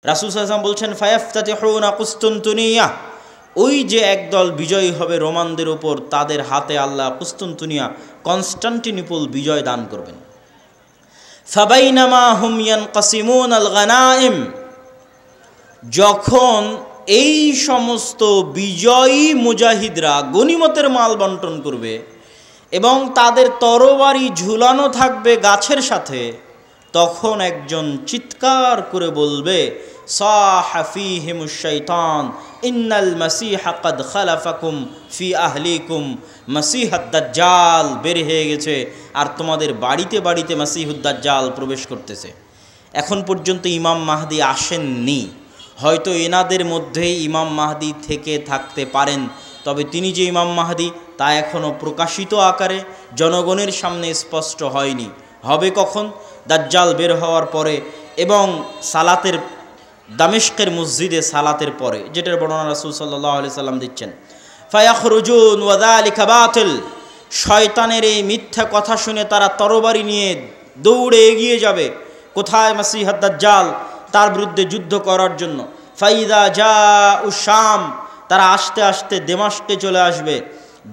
রাসূল সাল্লাল্লাহু আলাইহি ওয়াসাল্লাম বলছেন ফায়াফতাতিহুনা কুসতুনতুনিয়া, ওই যে একদল বিজয়ী হবে রোমানদের উপর, তাদের হাতে আল্লাহ কুসতুনতুনিয়া কনস্টান্টিনোপল বিজয় দান করবেন। ফাবাইনামা হুম ইয়ানকাসিমুনাল গানাইম, যখন এই সমস্ত বিজয়ী মুজাহিদরা গনিমতের মাল বন্টন করবে এবং তাদের তরবারি ঝুলানো থাকবে গাছের সাথে, তখন একজন চিৎকার করে বলবে সাহা ফীহিমুশ শাইতান ইন্নাল মাসীহা ক্বাদ খালাফাকুম ফি আহলিকুম, মাসীহুদ দাজ্জাল বের হয়ে গেছে আর তোমাদের বাড়িতে বাড়িতে মাসীহুদ দাজ্জাল প্রবেশ করতেছে। এখন পর্যন্ত ইমাম মাহদি আসেননি, হয়তো এনাদের মধ্যেই ইমাম মাহদি থেকে থাকতে পারেন, তবে তিনি যে ইমাম মাহদি তা এখনও প্রকাশিত আকারে জনগণের সামনে স্পষ্ট হয়নি। হবে কখন? দাজ্জাল বের হওয়ার পরে এবং সালাতের দামেস্কের মসজিদে সালাতের পরে, যেটার বর্ণনা রাসূল সাল্লাল্লাহু আলাইহি সাল্লাম দিচ্ছেন। ফায়াখরুজুন ওয়া যালিকা বাতিল, শয়তানের এই মিথ্যা কথা শুনে তারা তরবারি নিয়ে দৌড়ে এগিয়ে যাবে কোথায়? মাসীহুদ দাজ্জাল, তার বিরুদ্ধে যুদ্ধ করার জন্য। ফাইদা জাউ শাম, তারা আস্তে আস্তে দেমাস্কে চলে আসবে।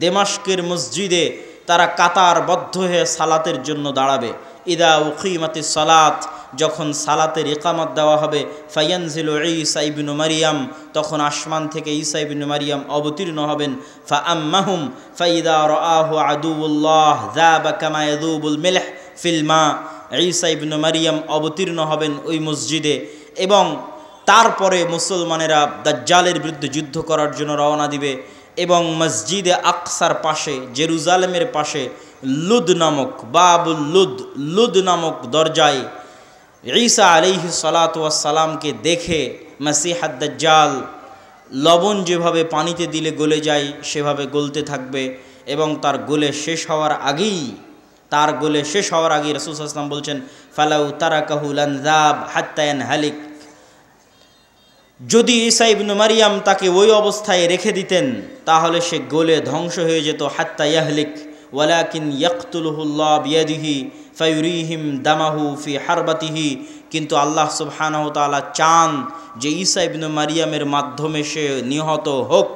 দেমাস্কের মসজিদে তারা কাতারবদ্ধ হয়ে সালাতের জন্য দাঁড়াবে। ইদা উকিমাতিস সালাত, যখন সালাতের ইকামত দেওয়া হবে, ফায়ানজিলু ঈসা ইবনু মারিয়াম, তখন আসমান থেকে ঈসা ইবনু মারিয়াম অবতীর্ণ হবেন। ফাআম্মাহুম ফাইদা রাআহু আদুউল্লাহ যাবা কামা ইয়াযুবুল মিলহ ফিল মা, ঈসা ইবনু মারিয়াম অবতীর্ণ হবেন ওই মসজিদে এবং তারপরে মুসলমানেরা দাজ্জালের বিরুদ্ধে যুদ্ধ করার জন্য রওনা দিবে এবং মসজিদে আকসার পাশে, জেরুজালেমের পাশে লুদ নামক বাবুল লুদ নামক দরজায় ঈসা আলাইহিস সালাতু ওয়াস সালামকে দেখে মাসীহুদ দাজ্জাল লবণ যেভাবে পানিতে দিলে গলে যায় সেভাবে গলতে থাকবে এবং তার গলে শেষ হওয়ার আগেই রাসূল সাল্লাল্লাহু আলাইহি ওয়াসাল্লাম বলছেন ফালাউ তারাকাহু লানযাব হাত্তা ইয়ানহালিক, যদি ঈসা ইবনু মারিয়াম তাকে ওই অবস্থায় রেখে দিতেন তাহলে সে গলে ধ্বংস হয়ে যেত। হাত্তা ইয়াহলিক ওয়ালাকিন ইয়াকতুলুহুল্লাহ বিয়াদিহি ফায়ুরিহিম দামাহু ফি হারবাতিহি, কিন্তু আল্লাহ সুবহানাহু ওয়া তাআলা চান যে ঈসা ইবনু মারিয়ামের মাধ্যমে সে নিহত হোক,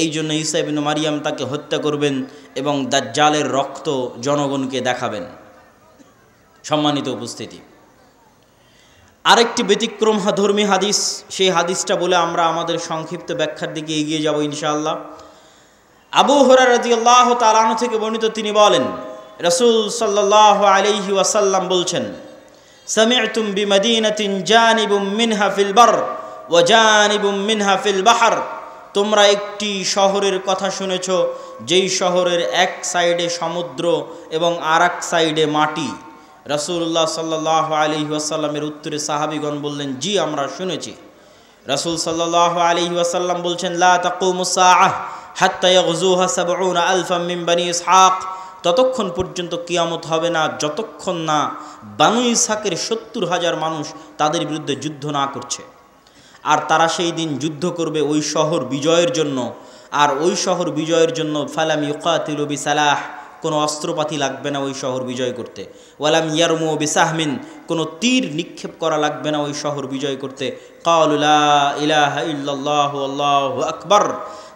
এই জন্য ঈসা ইবনু মারিয়াম তাকে হত্যা করবেন এবং দাজ্জালের রক্ত জনগণকে দেখাবেন। সম্মানিত উপস্থিতি, আরেকটি ব্যতিক্রমধর্মী হাদিস, সেই হাদিসটা বলে আমরা আমাদের সংক্ষিপ্ত ব্যাখ্যার দিকে এগিয়ে যাব ইনশাআল্লাহ। আবু হুরায়রা রাদিয়াল্লাহু তাআলা আনহু থেকে বর্ণিত, তিনি বলেন রাসূল সাল্লাল্লাহু আলাইহি ওয়াসাল্লাম বলছেন সামি'তুম বিমাদিনাতিন জানিবুম মিনহা ফিল বার ওয়া জানিবুম মিনহা ফিল বাহর, তোমরা একটি শহরের কথা শুনেছ যেই শহরের এক সাইডে সমুদ্র এবং আর এক সাইডে মাটি। রাসূলুল্লাহ সাল্লাল্লাহু আলাইহি ওয়াসাল্লামের উত্তরে সাহাবীগণ বললেন জি আমরা শুনেছি। রাসূল সাল্লাল্লাহু আলাইহি ওয়াসাল্লাম বলছেন লা তাকুমুস সাআহ হাত্তা ইয়াগজুহা ৭০,০০০ মিন বনি ইসহাক, ততক্ষণ পর্যন্ত কিয়ামত হবে না যতক্ষণ না বানু ইসহাকের ৭০,০০০ মানুষ তাদের বিরুদ্ধে যুদ্ধ না করছে। আর তারা সেই দিন যুদ্ধ করবে ওই শহর বিজয়ের জন্য, আর ওই শহর বিজয়ের জন্য ফালাম ইউকাতিলু বিসালাহ, কোনো অস্ত্রপাতি লাগবে না ওই শহর বিজয় করতে। ওয়ালাম ইয়ারমু বিসাহমিন, কোনো তীর নিক্ষেপ করা লাগবে না ওই শহর বিজয় করতে। ক্বালু লা ইলাহা ইল্লাল্লাহু আল্লাহু আকবার,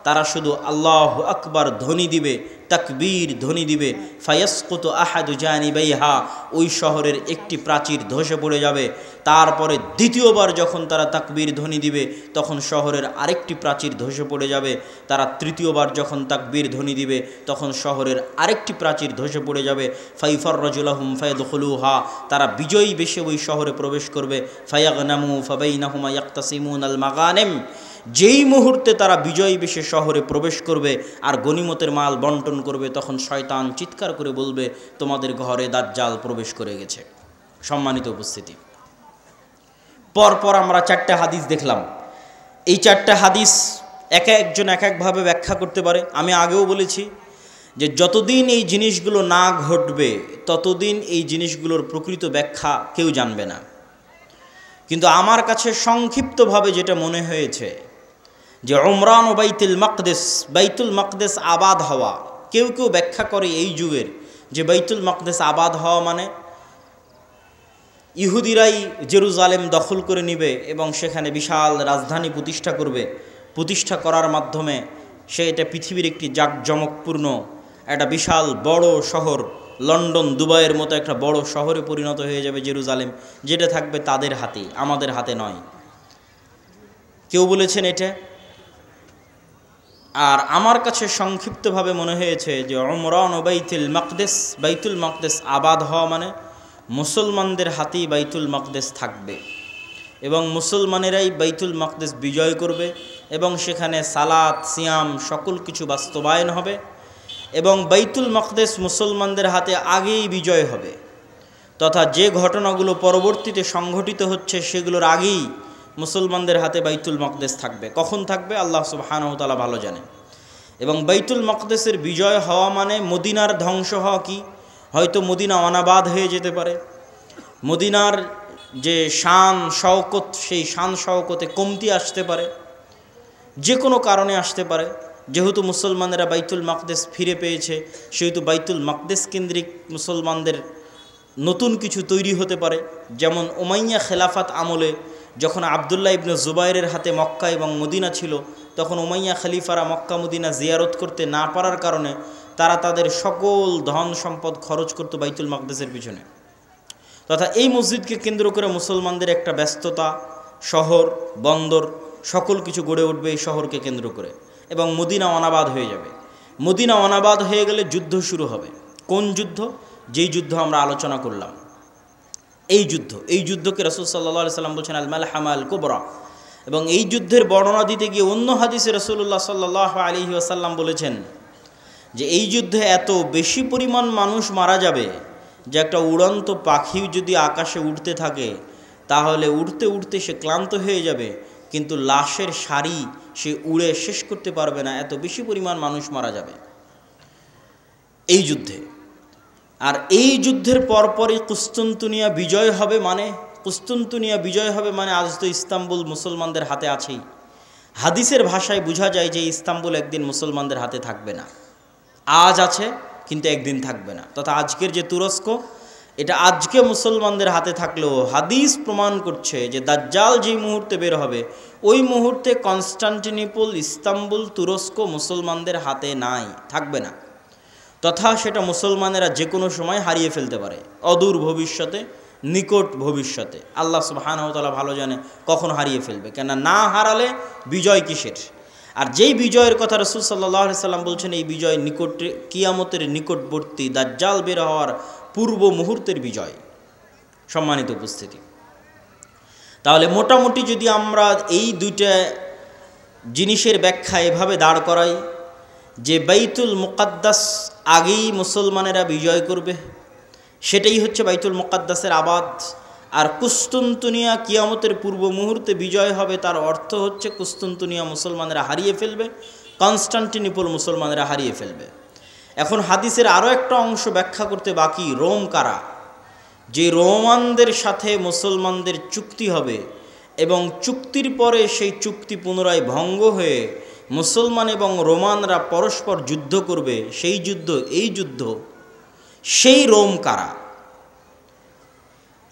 তারা শুধু আল্লাহু আকবার ধ্বনি দিবে, তাকবীর ধ্বনি দিবে। ফায়াসকুতু আহাদু জানিবাইহা, ওই শহরের একটি প্রাচীর ধসে পড়ে যাবে। তারপরে দ্বিতীয়বার যখন তারা তাকবীর ধ্বনি দিবে তখন শহরের আরেকটি প্রাচীর ধসে পড়ে যাবে। তারা তৃতীয়বার যখন তাকবীর ধ্বনি দিবে তখন শহরের আরেকটি প্রাচীর ধসে পড়ে যাবে। ফাইফাররাজুলাহুম ফায়াদখুলুহা, তারা বিজয়ী বেশে ওই শহরে প্রবেশ করবে। ফায়াগনামু ফাবাইনাহুমা ইয়াকতাসিমুনাল মাগানিম, যেই মুহূর্তে তারা বিজয়ী বেশে শহরে প্রবেশ করবে আর গনিমতের মাল বন্টন করবে তখন শয়তান চিৎকার করে বলবে তোমাদের ঘরে দাজ্জাল প্রবেশ করে গেছে। সম্মানিত উপস্থিতি, পরপর আমরা 4টা হাদিস দেখলাম। এই 4টা হাদিস এক একজন এক একভাবে ব্যাখ্যা করতে পারে। আমি আগেও বলেছি যে যতদিন এই জিনিসগুলো না ঘটবে ততদিন এই জিনিসগুলোর প্রকৃত ব্যাখ্যা কেউ জানবে না। কিন্তু আমার কাছে সংক্ষিপ্তভাবে যেটা মনে হয়েছে যে উমরান ও বাইতুল মাকদেস আবাদ হওয়া, কেউ কেউ ব্যাখ্যা করে এই যুগের যে বাইতুল মাকদেস আবাদ হওয়া মানে ইহুদিরাই জেরুজালেম দখল করে নেবে এবং সেখানে বিশাল রাজধানী প্রতিষ্ঠা করার মাধ্যমে সে এটা পৃথিবীর একটি জাঁকজমকপূর্ণ একটা বিশাল বড় শহর, লন্ডন দুবাইয়ের মতো একটা বড় শহরে পরিণত হয়ে যাবে জেরুজালেম, যেটা থাকবে তাদের হাতে, আমাদের হাতে নয়। কেউ বলেছেন এটা। আর আমার কাছে সংক্ষিপ্তভাবে মনে হয়েছে যে উমরান ও বাইতুল মাকদেস আবাদ হওয়া মানে মুসলমানদের হাতেই বাইতুল মাকদেস থাকবে এবং মুসলমানেরাই বাইতুল মাকদেস বিজয় করবে এবং সেখানে সালাত সিয়াম সকল কিছু বাস্তবায়ন হবে এবং বাইতুল মাকদেস মুসলমানদের হাতে আগেই বিজয় হবে, তথা যে ঘটনাগুলো পরবর্তীতে সংঘটিত হচ্ছে সেগুলোর আগেই মুসলমানদের হাতে বাইতুল মাকদেস থাকবে। কখন থাকবে আল্লাহ সুবহানাহু ওয়া তাআলা ভালো জানেন। এবং বাইতুল মাকদেসের বিজয় হওয়া মানে মদিনার ধ্বংস হওয়া কি? হয়তো মদিনা অনাবাদ হয়ে যেতে পারে, মদিনার যে শান শওকত সেই শান শওকতে কমতি আসতে পারে, যে কোনো কারণে আসতে পারে। যেহেতু মুসলমানেরা বাইতুল মাকদেস ফিরে পেয়েছে সেহেতু বাইতুল মাকদেস কেন্দ্রিক মুসলমানদের নতুন কিছু তৈরি হতে পারে। যেমন উমাইয়া খেলাফাত আমলে যখন আবদুল্লাহ ইবনে জুবাইরের হাতে মক্কা এবং মদিনা ছিল, তখন উমাইয়া খলিফারা মক্কা মদিনা জিয়ারত করতে না পারার কারণে তারা তাদের সকল ধন সম্পদ খরচ করত বাইতুল মাকদেসের পিছনে। তথা এই মসজিদকে কেন্দ্র করে মুসলমানদের একটা ব্যস্ততা, শহর বন্দর সকল কিছু গড়ে উঠবে এই শহরকে কেন্দ্র করে এবং মদিনা অনাবাদ হয়ে যাবে। মদিনা অনাবাদ হয়ে গেলে যুদ্ধ শুরু হবে। কোন যুদ্ধ? যেই যুদ্ধ আমরা আলোচনা করলাম, এই যুদ্ধকে রাসূল সাল্লাল্লাহু আলাইহি সাল্লাম বলছেন আল মালহামা আল কুবরা। এবং এই যুদ্ধের বর্ণনা দিতে গিয়ে অন্য হাদিসে রাসূলুল্লাহ সাল্লাল্লাহু আলাইহি ওয়াসাল্লাম বলেছেন যে এই যুদ্ধে এত বেশি পরিমাণ মানুষ মারা যাবে যে একটা উড়ন্ত পাখি যদি আকাশে উড়তে থাকে তাহলে উড়তে উড়তে সে ক্লান্ত হয়ে যাবে, কিন্তু লাশের সারি সে উড়ে শেষ করতে পারবে না, এত বেশি পরিমাণ মানুষ মারা যাবে এই যুদ্ধে। আর এই যুদ্ধের পরপরই কুস্তুনতুনিয়া বিজয় হবে মানে আজ তো ইস্তাম্বুল মুসলমানদের হাতে আছেই। হাদিসের ভাষায় বোঝা যায় যে ইস্তাম্বুল একদিন মুসলমানদের হাতে থাকবে না। আজ আছে কিন্তু একদিন থাকবে না। তথা আজকের যে তুরস্ক, এটা আজকে মুসলমানদের হাতে থাকলেও হাদিস প্রমাণ করছে যে দাজ্জাল যেই মুহূর্তে বের হবে ওই মুহূর্তে কনস্টান্টিনোপল, ইস্তাম্বুল, তুরস্ক মুসলমানদের হাতে নাই, থাকবে না। তথা সেটা মুসলমানেরা যে কোনো সময় হারিয়ে ফেলতে পারে, অদূর ভবিষ্যতে, নিকট ভবিষ্যতে। আল্লাহ সুবহানাহু ওয়া তাআলা ভালো জানে কখন হারিয়ে ফেলবে, কেন না হারালে বিজয় কিসের? আর যেই বিজয়ের কথা রাসূল সাল্লাল্লাহু আলাইহি সাল্লাম বলছেন এই বিজয় নিকটে, কিয়ামতের নিকটবর্তী, দাজ্জাল বের হওয়ার পূর্ব মুহূর্তের বিজয়। সম্মানিত উপস্থিতি, তাহলে মোটামুটি যদি আমরা এই দুইটা জিনিসের ব্যাখ্যা এভাবে দাঁড় করাই যে বাইতুল মুকাদ্দাস আগেই মুসলমানেরা বিজয় করবে, সেটাই হচ্ছে বাইতুল মুকাদ্দাসের আবাদ। আর কুস্তুনতুনিয়া কিয়ামতের পূর্ব মুহূর্তে বিজয় হবে, তার অর্থ হচ্ছে কুস্তুনতুনিয়া মুসলমানেরা হারিয়ে ফেলবে, কনস্টান্টিনোপল মুসলমানেরা হারিয়ে ফেলবে। এখন হাদিসের আরও একটা অংশ ব্যাখ্যা করতে বাকি, রোম কারা? যে রোমানদের সাথে মুসলমানদের চুক্তি হবে এবং চুক্তির পরে সেই চুক্তি পুনরায় ভঙ্গ হয়ে মুসলমান এবং রোমানরা পরস্পর যুদ্ধ করবে, সেই যুদ্ধ, এই যুদ্ধ, সেই রোম কারা?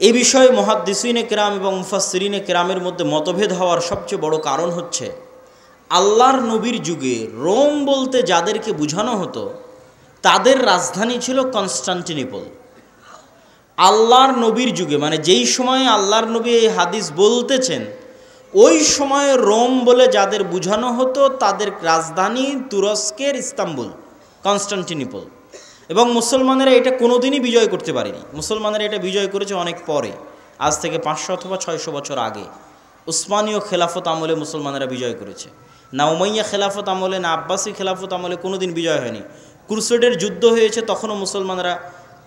এ বিষয়ে মুহাদ্দিসিনে কেরাম এবং মুফাসসিরিনে কেরামের মধ্যে মতভেদ হওয়ার সবচেয়ে বড় কারণ হচ্ছে আল্লাহর নবীর যুগে রোম বলতে যাদেরকে বোঝানো হতো তাদের রাজধানী ছিল কনস্টান্টিনোপল। আল্লাহর নবীর যুগে মানে যেই সময়ে আল্লাহর নবী এই হাদিস বলতেছেন ওই সময়ে রোম বলে যাদের বোঝানো হতো তাদের রাজধানী তুরস্কের ইস্তাম্বুল, কনস্টান্টিনোপল। এবং মুসলমানেরা এটা কোনোদিনই বিজয় করতে পারেনি। মুসলমানেরা এটা বিজয় করেছে অনেক পরে, আজ থেকে 500 অথবা 600 বছর আগে। উসমানীয় খেলাফত আমলে মুসলমানেরা বিজয় করেছে, না উমাইয়া খেলাফত আমলে, না আব্বাসী খেলাফত আমলে কোনোদিন বিজয় হয়নি। ক্রুসেডের যুদ্ধ হয়েছে, তখনও মুসলমানেরা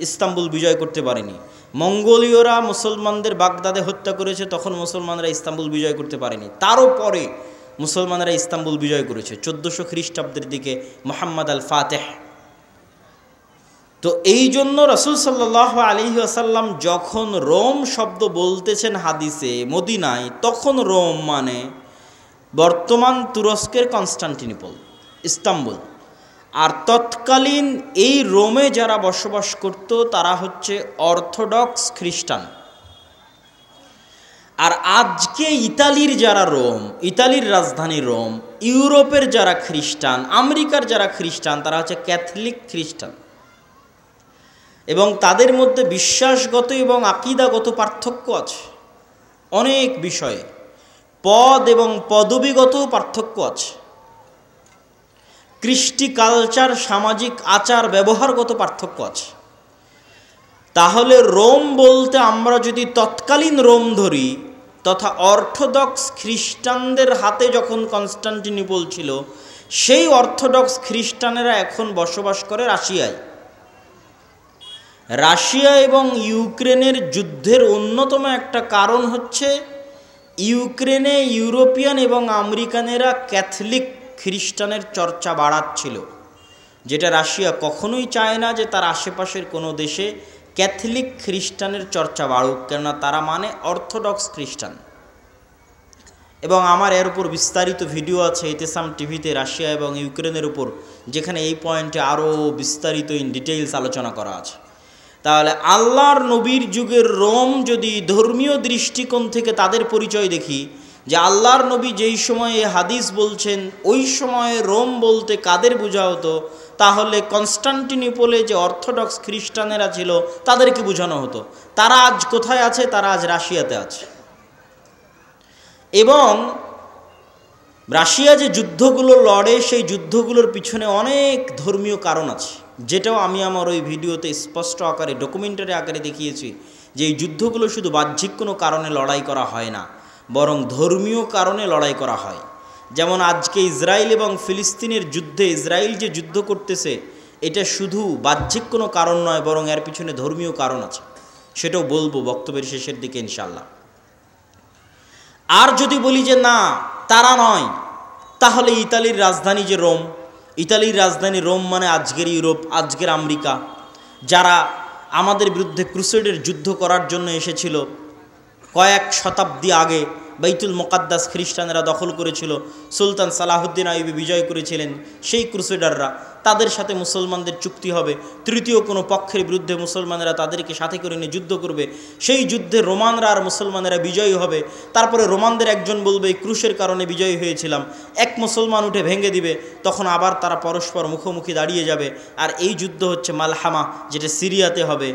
ইস্তাম্বুল বিজয় করতে পারেনি। মঙ্গোলীয়রা মুসলমানদের বাগদাদে হত্যা করেছে, তখন মুসলমানরা ইস্তাম্বুল বিজয় করতে পারেনি। তারও পরে মুসলমানেরা ইস্তাম্বুল বিজয় করেছে 1400 খ্রিস্টাব্দের দিকে মুহাম্মদ আল ফাতেহ। তো এই জন্য রাসূল সাল্লাল্লাহু আলাইহি ওয়াসাল্লাম যখন রোম শব্দ বলতেছেন হাদিসে মদিনায়, তখন রোম মানে বর্তমান তুরস্কের কনস্টান্টিনোপল, ইস্তাম্বুল। আর তৎকালীন এই রোমে যারা বসবাস করত তারা হচ্ছে অর্থোডক্স খ্রিস্টান। আর আজকে ইতালির যারা রোম, ইতালির রাজধানী রোম, ইউরোপের যারা খ্রিস্টান, আমেরিকার যারা খ্রিস্টান, তারা হচ্ছে ক্যাথলিক খ্রিস্টান। এবং তাদের মধ্যে বিশ্বাসগত এবং আকীদাগত পার্থক্য আছে অনেক বিষয়ে, পদ এবং পদবীগত পার্থক্য আছে, কৃষ্টি কালচার, সামাজিক আচার ব্যবহারগত পার্থক্য আছে। তাহলে রোম বলতে আমরা যদি তৎকালীন রোম ধরি, তথা অর্থোডক্স খ্রিস্টানদের হাতে যখন কনস্টান্টিনোপল ছিল, সেই অর্থোডক্স খ্রিস্টানেরা এখন বসবাস করে রাশিয়ায়। রাশিয়া এবং ইউক্রেনের যুদ্ধের অন্যতম একটা কারণ হচ্ছে ইউক্রেনে ইউরোপিয়ান এবং আমেরিকানেরা ক্যাথলিক খ্রিস্টানের চর্চা বাড়াচ্ছিল, যেটা রাশিয়া কখনোই চায় না যে তার আশেপাশের কোনো দেশে ক্যাথলিক খ্রিস্টানের চর্চা বাড়ুক, কেননা তারা মানে অর্থোডক্স খ্রিস্টান। এবং আমার এর উপর বিস্তারিত ভিডিও আছে ইতেসাম টিভিতে রাশিয়া এবং ইউক্রেনের উপর, যেখানে এই পয়েন্টে আরও বিস্তারিত ইন ডিটেইলস আলোচনা করা আছে। তাহলে আল্লাহর নবীর যুগের রোম যদি ধর্মীয় দৃষ্টিকোণ থেকে তাদের পরিচয় দেখি, যে আল্লাহর নবী যেই সময়ে হাদিস বলছেন ওই সময়ে রোম বলতে কাদের বোঝা হতো, তাহলে কনস্টান্টিনোপলে যে অর্থোডক্স খ্রিস্টানেরা ছিল তাদেরকে বোঝানো হতো। তারা আজ কোথায় আছে? তারা আজ রাশিয়াতে আছে। এবং রাশিয়া যে যুদ্ধগুলো লড়ে, সেই যুদ্ধগুলোর পিছনে অনেক ধর্মীয় কারণ আছে, যেটাও আমি আমার ওই ভিডিওতে স্পষ্ট আকারে ডকুমেন্টারি আকারে দেখিয়েছি, যে এই যুদ্ধগুলো শুধু বাহ্যিক কোনো কারণে লড়াই করা হয় না, বরং ধর্মীয় কারণে লড়াই করা হয়। যেমন আজকে ইসরায়েল এবং ফিলিস্তিনের যুদ্ধে ইসরায়েল যে যুদ্ধ করতেছে, এটা শুধু বাহ্যিক কোনো কারণ নয়, বরং এর পিছনে ধর্মীয় কারণ আছে, সেটাও বলবো বক্তব্যের শেষের দিকে ইনশাআল্লাহ। আর যদি বলি যে না তারা নয়, তাহলে ইতালির রাজধানী যে রোম, ইতালির রাজধানী রোম মানে আজকের ইউরোপ, আজকের আমেরিকা, যারা আমাদের বিরুদ্ধে ক্রুসেডের যুদ্ধ করার জন্য এসেছিল কয়েক শতাব্দী আগে, বাইতুল মুকাদ্দাস খ্রিস্টানেরা দখল করেছিল, সুলতান সালাহুদ্দিন আইয়ুবী বিজয় করেছিলেন, সেই ক্রুসেডাররা, তাদের সাথে মুসলমানদের চুক্তি হবে, তৃতীয় কোনো পক্ষের বিরুদ্ধে মুসলমানেরা তাদেরকে সাথে করে নিয়ে যুদ্ধ করবে, সেই যুদ্ধে রোমানরা আর মুসলমানেরা বিজয়ী হবে। তারপরে রোমানদের একজন বলবে এই ক্রুশের কারণে বিজয়ী হয়েছিলাম, এক মুসলমান উঠে ভেঙে দিবে, তখন আবার তারা পরস্পর মুখোমুখি দাঁড়িয়ে যাবে। আর এই যুদ্ধ হচ্ছে মালহামা, যেটা সিরিয়াতে হবে।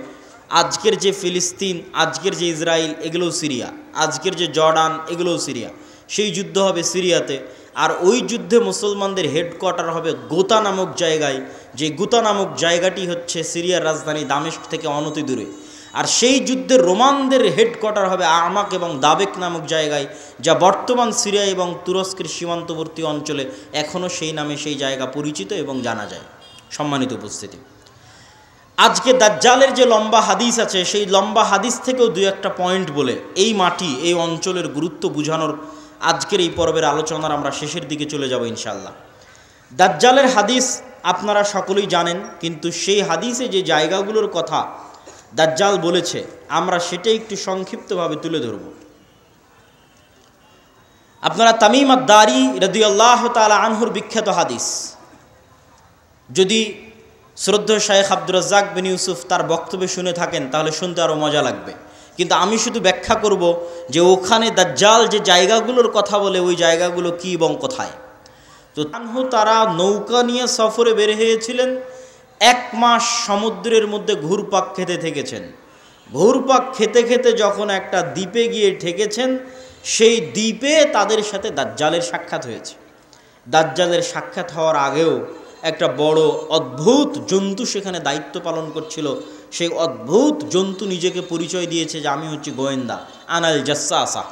আজকের যে ফিলিস্তিন, আজকের যে ইসরায়েল, এগুলোও সিরিয়া, আজকের যে জর্ডান, এগুলোও সিরিয়া, সেই যুদ্ধ হবে সিরিয়াতে। আর ওই যুদ্ধে মুসলমানদের হেডকোয়ার্টার হবে গোতা নামক জায়গায়, যে গোতা নামক জায়গাটি হচ্ছে সিরিয়ার রাজধানী দামেস্ক থেকে অনতি দূরে। আর সেই যুদ্ধে রোমানদের হেডকোয়ার্টার হবে আমাক এবং দাবেক নামক জায়গায়, যা বর্তমান সিরিয়া এবং তুরস্কের সীমান্তবর্তী অঞ্চলে এখনও সেই নামে সেই জায়গা পরিচিত এবং জানা যায়। সম্মানিত উপস্থিতি, আজকে দাজ্জালের যে লম্বা হাদিস আছে, সেই লম্বা হাদিস থেকেও দুই একটা পয়েন্ট বলে এই মাটি, এই অঞ্চলের গুরুত্ব বোঝানোর আজকের এই পর্বের আলোচনার আমরা শেষের দিকে চলে যাব ইনশাআল্লাহ। দাজ্জালের হাদিস আপনারা সকলেই জানেন, কিন্তু সেই হাদিসে যে জায়গাগুলোর কথা দাজ্জাল বলেছে, আমরা সেটাই একটু সংক্ষিপ্তভাবে তুলে ধরব। আপনারা তামিম আদ-দারি রাদিয়াল্লাহু তাআলা আনহুর বিখ্যাত হাদিস, যদি শ্রদ্ধেয় শায়েখ আব্দুর রাজ্জাক বিন ইউসুফ তার বক্তব্য শুনে থাকেন তাহলে শুনতে আরও মজা লাগবে, কিন্তু আমি শুধু ব্যাখ্যা করব যে ওখানে দাজ্জাল যে জায়গাগুলোর কথা বলে ওই জায়গাগুলো কী এবং কোথায়। তো তারা নৌকা নিয়ে সফরে বের হয়েছিলেন, 1 মাস সমুদ্রের মধ্যে ঘুরপাক খেতে থেকেছেন। ঘুরপাক খেতে খেতে যখন একটা দ্বীপে গিয়ে ঠেকেছেন, সেই দ্বীপে তাদের সাথে দাজ্জালের সাক্ষাৎ হয়েছে। দাজ্জালের সাক্ষাৎ হওয়ার আগেও একটা বড় অদ্ভুত জন্তু সেখানে দায়িত্ব পালন করছিল। সেই অদ্ভুত জন্তু নিজেকে পরিচয় দিয়েছে যে আমি হচ্ছি গোয়েন্দা, আনাল জাসাসা।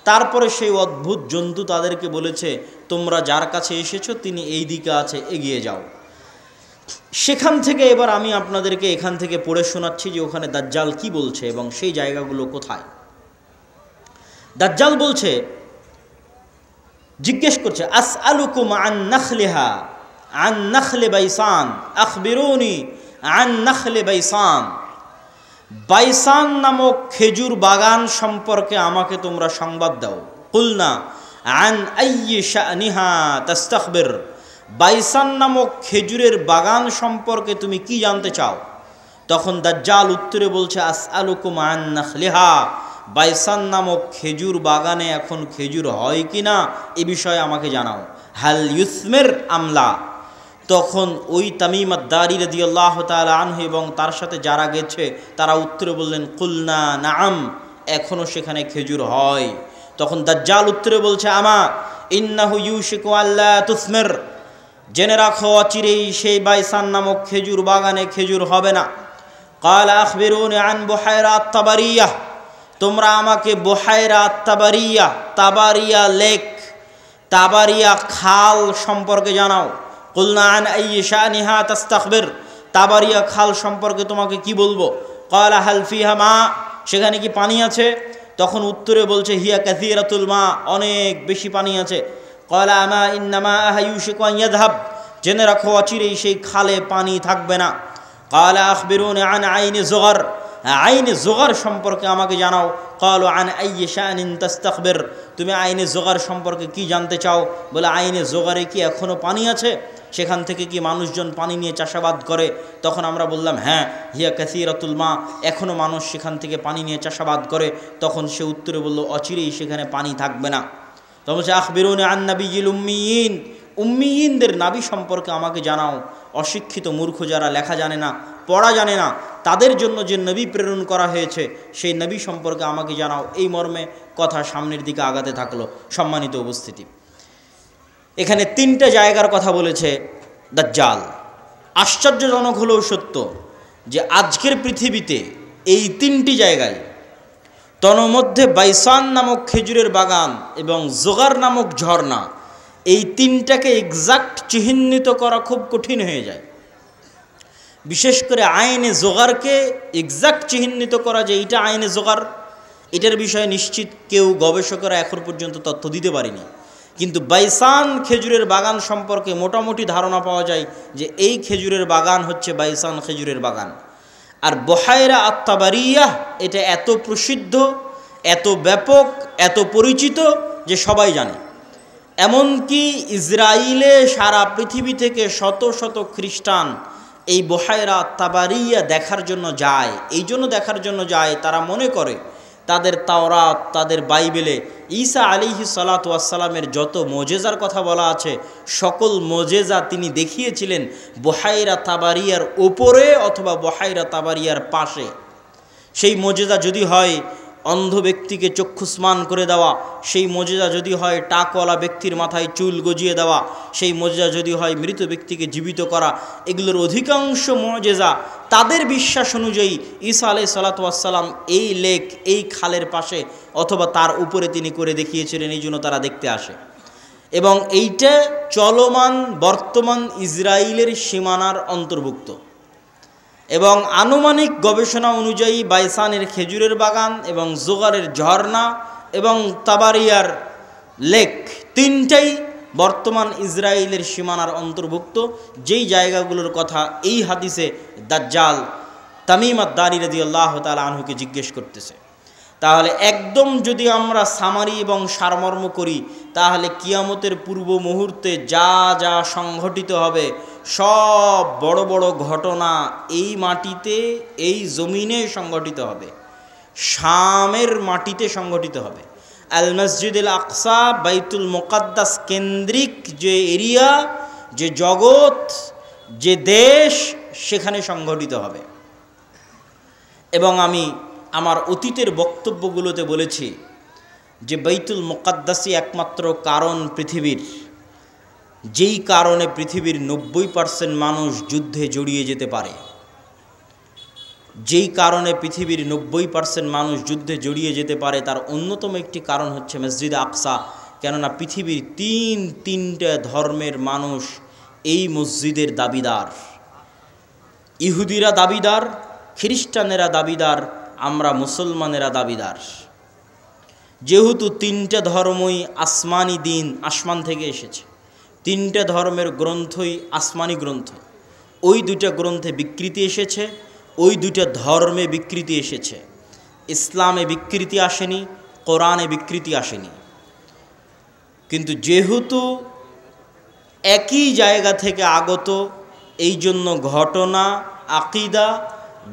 তারপরে সেই অদ্ভুত জন্তু তাদেরকে বলেছে তোমরা যার কাছে এসেছো তিনি এই দিকে আছে, এগিয়ে যাও। সেখান থেকে এবার আমি আপনাদেরকে এখান থেকে পড়ে শোনাচ্ছি যে ওখানে দাজ্জাল কি বলছে এবং সেই জায়গাগুলো কোথায়। দাজ্জাল বলছে, জিজ্ঞেস করছে, আসআলুকুম আন নাখলিহা আন নাখলে বাইসান আখবিরুনি আন নাখলে বাইসান। বাইসান নামক খেজুর বাগান সম্পর্কে আমাকে তোমরা সংবাদ দাও। কুলনা আন আইয়ি শানিহা তাস্তাখবির। বাইসান নামক খেজুরের বাগান সম্পর্কে তুমি কি জানতে চাও? তখন দাজ্জাল উত্তরে বলছে, আসআলুকুম আন নাখলিহা। বাইসান নামক খেজুর বাগানে এখন খেজুর হয় কি না এ বিষয়ে আমাকে জানাও। হাল ইউসমির আমলা। তখন ওই তামিম আদ-দারি রাদিয়াল্লাহু তাআলা আনহু এবং তার সাথে যারা গেছে তারা উত্তরে বললেন কুলনা নাআম, এখনও সেখানে খেজুর হয়। তখন দাজ্জাল উত্তরে বলছে আমা ইন্নাহু ইউশিকু আল্লা তুসমির, জেনে রাখো অচিরেই সেই বাইসান নামক খেজুর বাগানে খেজুর হবে না। ক্বালা আখবিরুনি আন বুহায়রা আত-তাবারিয়াহ, তোমরা আমাকে বুহায়রা আত-তাবারিয়াহ, তাবারিয়া লেক, তাবারিয়া খাল সম্পর্কে জানাও। কুলনা আন আইয়ি শানিহা তাস্তাখবির, তাবারিয়া খাল সম্পর্কে তোমাকে কি বলবো। ক্বালা হাল ফিহা মা, সেখানে কি পানি আছে? তখন উত্তরে বলছে হিয়া কাসীরাতুল মা, অনেক বেশি পানি আছে। ক্বালা আমা ইন্নামা ইউশিকু আন ইয়াযহাব, জেনে রাখো অচিরেই সেই খালে পানি থাকবে না। ক্বালা আখবিরুনি আন আইনি যুগার, আইনে জোগার সম্পর্কে আমাকে জানাও। ক্বালু আন আইয়ি শানিন তাস্তাখবির, তুমি আইনে জোগার সম্পর্কে কি জানতে চাও? বলে আইনে জোগারে কি এখনও পানি আছে? সেখান থেকে কি মানুষজন পানি নিয়ে চাষাবাদ করে? তখন আমরা বললাম হ্যাঁ, হিয়া কাসীরাতুল মা, এখনও মানুষ সেখান থেকে পানি নিয়ে চাষাবাদ করে। তখন সে উত্তরে বলল অচিরেই সেখানে পানি থাকবে না। তখন বলছে আখবিরুনি আন নাবিয়্যিল উম্মিয়িন, উম্মিয়িনদের নাবী সম্পর্কে আমাকে জানাও। অশিক্ষিত মূর্খ যারা লেখা জানে না, পড়া জানে না, তাদের জন্য যে নবী প্রেরণ করা হয়েছে সেই নবী সম্পর্কে আমাকে জানাও। এই মর্মে কথা সামনের দিকে আগাতে থাকলো। সম্মানিত উপস্থিতি, এখানে তিনটা জায়গার কথা বলেছে দাজ্জাল। আশ্চর্যজনক হলেও সত্য যে আজকের পৃথিবীতে এই তিনটি জায়গায়, তন্মধ্যে বাইসান নামক খেজুরের বাগান এবং জোগার নামক ঝর্ণা, এই তিনটাকে এক্সাক্ট চিহ্নিত করা খুব কঠিন হয়ে যায়। বিশেষ করে আইনে জোগারকে এক্সাক্ট চিহ্নিত করা যে এটা আইনে জোগার, এটার বিষয়ে নিশ্চিত কেউ গবেষকরা এখন পর্যন্ত তথ্য দিতে পারেনি। কিন্তু বাইসান খেজুরের বাগান সম্পর্কে মোটামুটি ধারণা পাওয়া যায় যে এই খেজুরের বাগান হচ্ছে বাইসান খেজুরের বাগান। আর বুহায়রা আত-তাবারিয়াহ এটা এত প্রসিদ্ধ, এত ব্যাপক, এত পরিচিত যে সবাই জানে। এমনকি ইসরায়েলে সারা পৃথিবী থেকে শত শত খ্রিস্টান এই বুহায়রা আত-তাবারিয়া দেখার জন্য যায়। এই জন্য দেখার জন্য যায়, তারা মনে করে তাদের তাওরাত, তাদের বাইবেলে ঈসা আলাইহিস সালাতু ওয়াস সালামের যত মোজেজার কথা বলা আছে, সকল মোজেজা তিনি দেখিয়েছিলেন বুহায়রা তাবারিয়ার ওপরে অথবা বুহায়রা তাবারিয়ার পাশে। সেই মোজেজা যদি হয় অন্ধ ব্যক্তিকে চক্ষুস্মান করে দেওয়া, সেই মোজেজা যদি হয় টাকওয়ালা ব্যক্তির মাথায় চুল গজিয়ে দেওয়া, সেই মোজেজা যদি হয় মৃত ব্যক্তিকে জীবিত করা, এগুলোর অধিকাংশ মোজেজা তাদের বিশ্বাস অনুযায়ী ঈসা আলাইহিস সালাতু ওয়াস সালাম এই লেক, এই খালের পাশে অথবা তার উপরে তিনি করে দেখিয়েছিলেন, এই জন্য তারা দেখতে আসে। এবং এইটা চলমান বর্তমান ইসরায়েলের সীমানার অন্তর্ভুক্ত। এবং আনুমানিক গবেষণা অনুযায়ী বাইসানের খেজুরের বাগান এবং জোগারের ঝর্ণা এবং তাবারিয়ার লেক তিনটাই বর্তমান ইসরায়েলের সীমানার অন্তর্ভুক্ত, যেই জায়গাগুলোর কথা এই হাদিসে দাজ্জাল তামিম আদ-দারি রাদিয়াল্লাহু তাআলা আনহুকে জিজ্ঞেস করতেছে। তাহলে একদম যদি আমরা সামারি এবং সারমর্ম করি, তাহলে কিয়ামতের পূর্ব মুহূর্তে যা যা সংঘটিত হবে সব বড় বড় ঘটনা এই মাটিতে, এই জমিনে সংঘটিত হবে, শামের মাটিতে সংঘটিত হবে। আল মসজিদুল আকসা, বাইতুল মুকাদ্দাস কেন্দ্রিক যে এরিয়া, যে জগৎ, যে দেশ, সেখানে সংঘটিত হবে। এবং আমি আমার অতীতের বক্তব্যগুলোতে বলেছি যে বাইতুল মুকাদ্দাসই একমাত্র কারণ পৃথিবীর, যেই কারণে পৃথিবীর 90% মানুষ যুদ্ধে জড়িয়ে যেতে পারে, যেই কারণে পৃথিবীর 90% মানুষ যুদ্ধে জড়িয়ে যেতে পারে, তার অন্যতম একটি কারণ হচ্ছে মসজিদ আকসা। কেননা পৃথিবীর তিনটা ধর্মের মানুষ এই মসজিদের দাবিদার। ইহুদিরা দাবিদার, খ্রিস্টানেরা দাবিদার, আমরা মুসলমানেরা দাবিদার। যেহেতু তিনটা ধর্মই আসমানি দিন, আসমান থেকে এসেছে, তিনটা ধর্মের গ্রন্থই আসমানি গ্রন্থ, ওই দুইটা গ্রন্থে বিকৃতি এসেছে, ওই দুইটা ধর্মে বিকৃতি এসেছে। ইসলামে বিকৃতি আসেনি, কোরআনে বিকৃতি আসেনি। কিন্তু যেহেতু একই জায়গা থেকে আগত, এই জন্য ঘটনা, আকিদা,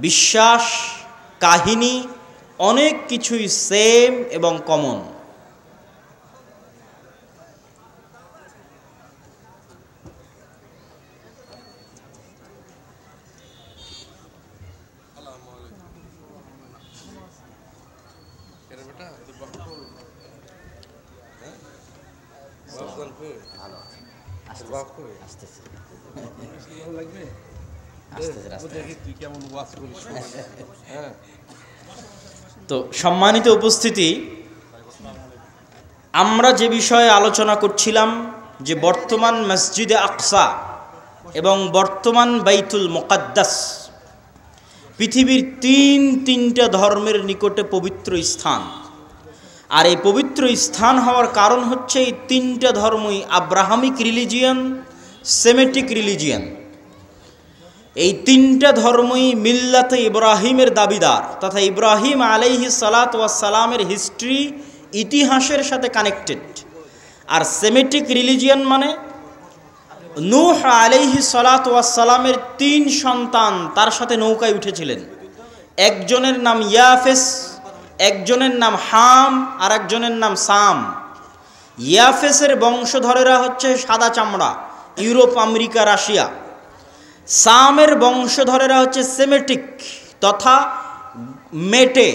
বিশ্বাস, কাহিনী অনেক কিছুই সেম এবং কমন। তো সম্মানিত উপস্থিতি, আমরা যে বিষয়ে আলোচনা করছিলাম যে বর্তমান মসজিদে আকসা এবং বর্তমান বাইতুল মুকাদ্দাস পৃথিবীর তিনটা ধর্মের নিকটে পবিত্র স্থান। আর এই পবিত্র স্থান হওয়ার কারণ হচ্ছে এই তিনটা ধর্মই আব্রাহামিক রিলিজিয়ান, সেমেটিক রিলিজিয়ান। এই তিনটা ধর্মই মিল্লাতে ইব্রাহিমের দাবিদার, তথা ইব্রাহিম আলাইহিস সালাতু ওয়াস সালামের হিস্ট্রি ইতিহাসের সাথে কানেক্টেড। আর সেমেটিক রিলিজিয়ান মানে নূহ আলাইহিস সালাতু ওয়াস সালামের 3 সন্তান তার সাথে নৌকায় উঠেছিলেন। একজনের নাম ইয়াফেস, একজনের নাম হাম, আর একজনের নাম সাম। ইয়াফেসের বংশধরেরা হচ্ছে সাদা চামড়া, ইউরোপ, আমেরিকা, রাশিয়া। সামের বংশধরেরা হচ্ছে সেমেটিক তথা মেটে,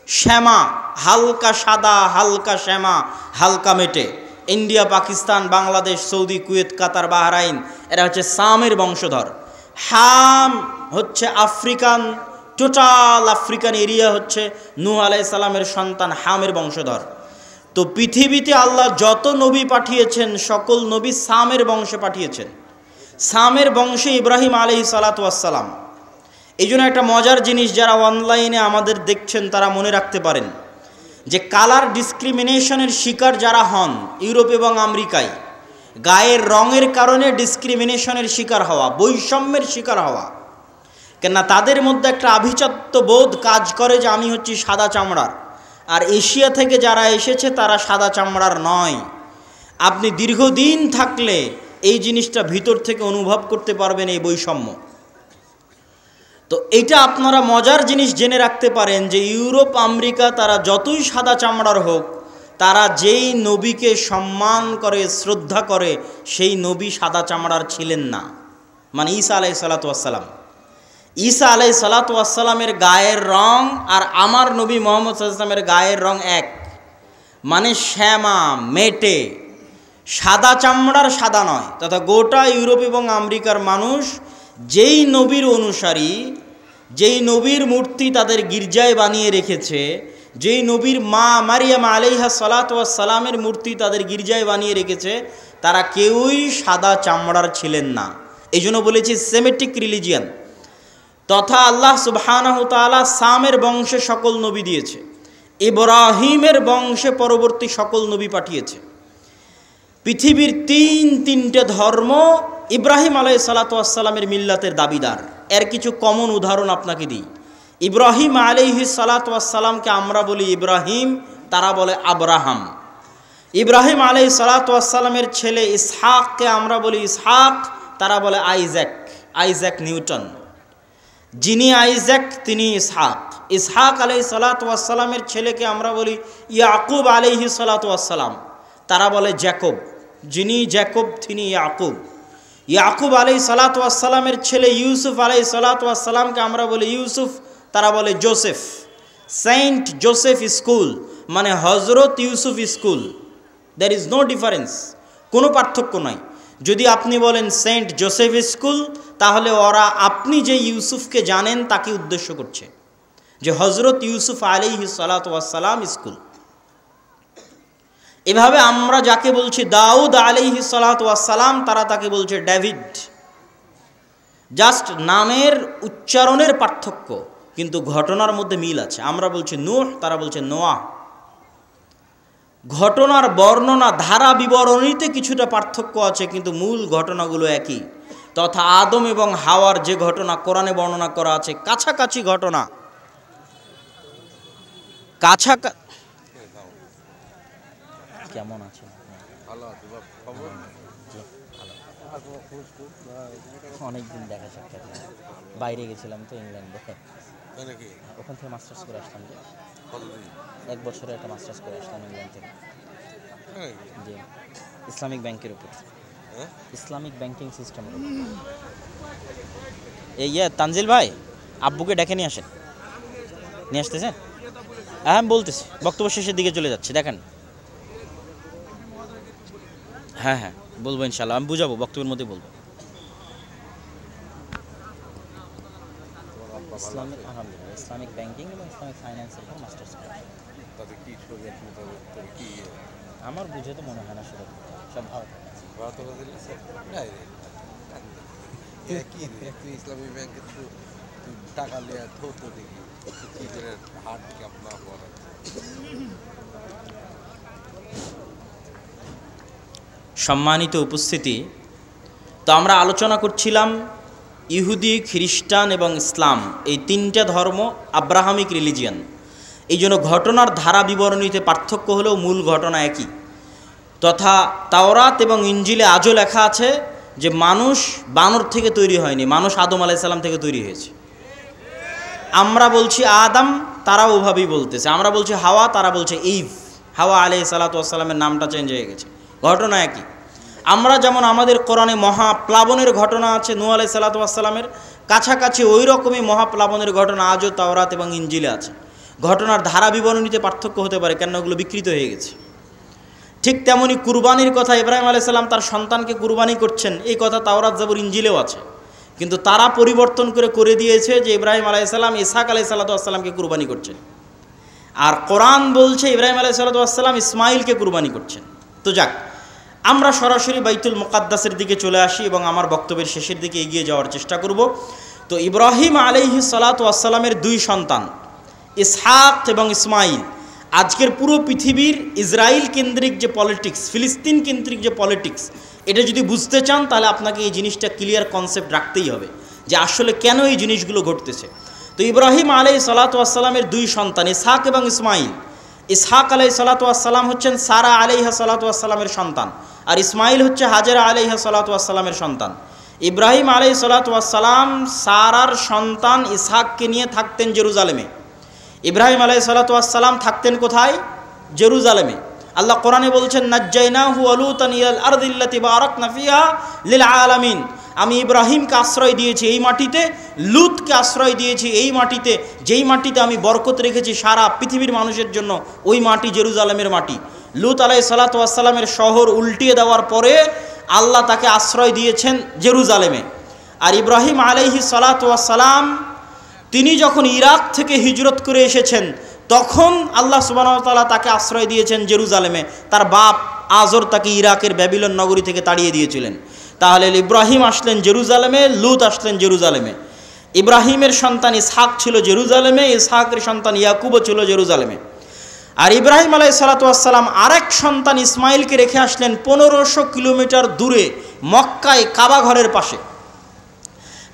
শ্যামা, হালকা সাদা, হালকা শ্যামা, হালকা মেটে। India, Pakistan, Bangladesh, Saudi, Kuwait, Qatar, Bahrain, এরা হচ্ছে সামের বংশধর। হাম হচ্ছে আফ্রিকান, টোটাল আফ্রিকান এরিয়া হচ্ছে নূহ আলাইহিস সালামের সন্তান হামের বংশধর। তো পৃথিবীতে আল্লাহ যত নবী পাঠিয়েছেন সকল নবী সামের বংশে পাঠিয়েছেন। সামের বংশে ইব্রাহিম আলাইহিস সালাতু ওয়াস সালাম। এই জন্য একটা মজার জিনিস, যারা অনলাইনে আমাদের দেখছেন তারা মনে রাখতে পারেন যে কালার ডিসক্রিমিনেশনের শিকার যারা হন ইউরোপ এবং আমেরিকায়, গায়ের রঙের কারণে ডিসক্রিমিনেশনের শিকার হওয়া, বৈষম্যের শিকার হওয়া, কেননা তাদের মধ্যে একটা আভিজাত্য বোধ কাজ করে যে আমি হচ্ছি সাদা চামড়ার, আর এশিয়া থেকে যারা এসেছে তারা সাদা চামড়ার নয়। আপনি দীর্ঘদিন থাকলে এই জিনিসটা ভিতর থেকে অনুভব করতে পারবেন, এই বৈষম্য। তো এটা আপনারা মজার জিনিস জেনে রাখতে পারেন যে ইউরোপ, আমেরিকা তারা যতই সাদা চামড়ার হোক, তারা যেই নবীকে সম্মান করে, শ্রদ্ধা করে, সেই নবী সাদা চামড়ার ছিলেন না। মানে ঈসা আলাইহিস সালাতু ওয়াস সালাম, ঈসা আলাইহিস সালাতু ওয়াস সালামের গায়ের রং আর আমার নবী মুহাম্মদ সাল্লাল্লাহু আলাইহি ওয়াসাল্লামের গায়ের রং এক। মানে শ্যামা, মেটে, সাদা চামড়ার সাদা নয়। তথা গোটা ইউরোপ এবং আমেরিকার মানুষ যেই নবীর অনুসারী, যেই নবীর মূর্তি তাদের গির্জায় বানিয়ে রেখেছে, যেই নবীর মা মারিয়াম আলাইহা সালাতু ওয়াস সালামের মূর্তি তাদের গির্জায় বানিয়ে রেখেছে, তারা কেউই সাদা চামড়ার ছিলেন না। এই জন্য বলেছি সেমেটিক রিলিজিয়ান। তথা আল্লাহ সুবহানাহু তাআলা সামের বংশে সকল নবী দিয়েছে, ইব্রাহিমের বংশে পরবর্তী সকল নবী পাঠিয়েছে। পৃথিবীর তিনটে ধর্ম ইব্রাহিম আলাইহিস সালাতু ওয়াস সালামের মিল্লাতের দাবিদার। এর কিছু কমন উদাহরণ আপনাকে দিই। ইব্রাহিম আলাইহিস সালাতু ওয়াস সালামকে আমরা বলি ইব্রাহিম, তারা বলে আব্রাহাম। ইব্রাহিম আলাইহিস সালাতু ওয়াস সালামের ছেলে ইসহাককে আমরা বলি ইসহাক, তারা বলে আইজ্যাক, আইজ্যাক নিউটন। যিনি আইজ্যাক তিনি ইসহাক। ইসহাক আলাইহিস সালাতু ওয়াস সালামের ছেলেকে আমরা বলি ইয়াকুব আলাইহিস সালাতু ওয়াস সালাম, তারা বলে জ্যাকব। যিনি জ্যাকব তিনি ইয়াকুব। ইয়াকুব আলাইহিস সালাতু ওয়াস সালামের ছেলে ইউসুফ আলাইহিস সালাতু ওয়াস সালামকে আমরা বলি ইউসুফ, তারা বলে জোসেফ। সেন্ট জোসেফ স্কুল মানে Hazrat Yusuf school, there is no difference, কোনো পার্থক্য নাই। যদি আপনি বলেন সেন্ট জোসেফ স্কুল, তাহলে ওরা আপনি যে ইউসুফকে জানেন তাকে উদ্দেশ্য করছে, যে হজরত ইউসুফ আলাইহিস সালাতু ওয়াস সালাম স্কুল। এভাবে আমরা যাকে বলছি দাউদ আলাইহিস সালাতু ওয়াস সালাম, তারা তাকে বলছে ডেভিড। জাস্ট নামের উচ্চারণের পার্থক্য, কিন্তু ঘটনার মধ্যে মিল আছে। আমরা বলছি নূহ, তারা বলছে নোয়াহ। ঘটনার বর্ণনা ধারা বিবরণীতে কিছুটা পার্থক্য আছে, কিন্তু মূল ঘটনাগুলো একই। তথা আদম এবং হাওয়ার যে ঘটনা কোরআনে বর্ণনা করা আছে, কাছাকাছি ঘটনা। কেমন আছে? অনেকদিন দেখা সাক্ষাৎ, বাইরে গেছিলাম তো ইংল্যান্ডে, ওখান থেকে মাস্টার্স করে আসলাম। 1 বছরে একটা মাস্টার্স করে আসলাম ইংল্যান্ড থেকে। জি, ইসলামিক ব্যাংকের উপর, ইসলামিক ব্যাংকিং সিস্টেমের উপর। এই তানজিল ভাই, আব্বুকে ডেকে নিয়ে আসেন। নিয়ে আসতেছেন? হ্যাঁ, আমি বলতেছি, বক্তব্য শেষের দিকে চলে যাচ্ছে, দেখেন। হ্যাঁ হ্যাঁ, বলবো ইনশাল্লাহ, আমি বুঝাবো, বক্তব্যের মধ্যে বলবো। ইসলামিক, আলহামদুলিল্লাহ, ইসলামিক ব্যাংকিং এবং ইসলামিক ফাইন্যান্সের উপর মাস্টার্স করে। আমার বুঝে তো মনে হয় না সেটা সব ভালো ইসলামী ব্যাংকে টাকা নিয়ে ধরতো দেখি হাট কেমন পড়া। সম্মানিত উপস্থিতি, তো আমরা আলোচনা করছিলাম ইহুদি, খ্রিস্টান এবং ইসলাম, এই 3টা ধর্ম আব্রাহামিক রিলিজিয়ান। এই জন্য ঘটনার ধারা বিবরণীতে পার্থক্য হলেও মূল ঘটনা একই। তথা তাওরাত এবং ইঞ্জিলে আজও লেখা আছে যে মানুষ বানর থেকে তৈরি হয়নি, মানুষ আদম আলাইহিস সালাম থেকে তৈরি হয়েছে। আমরা বলছি আদম, তারাও ওভাবেই বলতেছে। আমরা বলছি হাওয়া, তারা বলছে ইভ। হাওয়া আলাইহিস সালাতু ওয়াস সালামের নামটা চেঞ্জ হয়ে গেছে, ঘটনা একই। আমরা যেমন আমাদের কোরআনে মহাপ্লাবনের ঘটনা আছে নূহ আলাইহিস সালাতু ওয়াস সালামের, কাছাকাছি ওই রকমই মহাপ্লাবনের ঘটনা আজও তাওরাত এবং ইঞ্জিলে আছে। ঘটনার ধারা বিবরণীতে পার্থক্য হতে পারে, কেন ওগুলো বিকৃত হয়ে গেছে। ঠিক তেমনি কুরবানির কথা, ইব্রাহিম আলাইহিস সালাম তার সন্তানকে কুরবানি করছেন, এই কথা তাওরাত জাবুর ইঞ্জিলেও আছে। কিন্তু তারা পরিবর্তন করে দিয়েছে যে ইব্রাহিম আলাইহিস সালাম ইসহাক আলাইহিস সালাতু ওয়াস সালামকে কুরবানি করছেন, আর কোরআন বলছে ইব্রাহিম আলাইহিস সালাতু ওয়াস সালাম ইসমাইলকে কুরবানি করছেন। তো যাক, আমরা সরাসরি বাইতুল মুকাদ্দাসের দিকে চলে আসি এবং আমার বক্তব্যের শেষের দিকে এগিয়ে যাওয়ার চেষ্টা করব। তো ইব্রাহিম আলাইহিস সালাতু ওয়াস সালামের 2 সন্তান ইসহাক এবং ইসমাইল, আজকের পুরো পৃথিবীর ইসরায়েল কেন্দ্রিক যে পলিটিক্স, ফিলিস্তিন কেন্দ্রিক যে পলিটিক্স, এটা যদি বুঝতে চান তাহলে আপনাকে এই জিনিসটা ক্লিয়ার কনসেপ্ট রাখতেই হবে যে আসলে কেন এই জিনিসগুলো ঘটতেছে। তো ইব্রাহিম আলাইহিস সালাতু ওয়াস সালামের 2 সন্তান ইসহাক এবং ইসমাইল। ইসহাক আলাইহিস সালাতু ওয়াস সালাম হচ্ছেন সারা আলাইহা সালাতু ওয়াস সালামের সন্তান, আর ইসমাইল হচ্ছে হাজেরা আলাইহা সালাতু ওয়াস সালামের সন্তান। ইব্রাহিম আলাইহিস সালাতু ওয়াস সালাম সারার সন্তান ইসহাককে নিয়ে থাকতেন জেরুজালেমে। ইব্রাহিম আলাইহিস সালাতু ওয়াস সালাম থাকতেন কোথায়? জেরুজালেমে। আল্লাহ কোরআনে বলছেন নাজ্জাইনাহু ওয়া লুতান ইলাল আরদিল্লাতি বারাকনা ফিহা লিল আলামিন। আমি ইব্রাহিমকে আশ্রয় দিয়েছি এই মাটিতে, লুতকে আশ্রয় দিয়েছি এই মাটিতে, যেই মাটিতে আমি বরকত রেখেছি সারা পৃথিবীর মানুষের জন্য, ওই মাটি জেরুজালেমের মাটি। লুত আলাইহিস সালাতু ওয়াস সালামের শহর উল্টিয়ে দেওয়ার পরে আল্লাহ তাকে আশ্রয় দিয়েছেন জেরুজালেমে। আর ইব্রাহিম আলাইহিস সালাতু ওয়াস সালাম তিনি যখন ইরাক থেকে হিজরত করে এসেছেন তখন আল্লাহ সুবহানাহু ওয়া তাআলা তাকে আশ্রয় দিয়েছেন জেরুজালেমে। তার বাপ আজর তাকে ইরাকের ব্যাবিলন নগরী থেকে তাড়িয়ে দিয়েছিলেন। তাহলে ইব্রাহিম আসলেন জেরুজালেমে, লুত আসলেন জেরুজালেমে। ইব্রাহিমের সন্তান ইসহাক ছিল জেরুজালেমে, ইসহাকের সন্তান ইয়াকুবও ছিল জেরুজালেমে। আর ইব্রাহিম আলাইহিস সালাতু ওয়াস সালাম আরেক সন্তান ইসমাইলকে রেখে আসলেন 1500 কিলোমিটার দূরে মক্কায় কাবা ঘরের পাশে।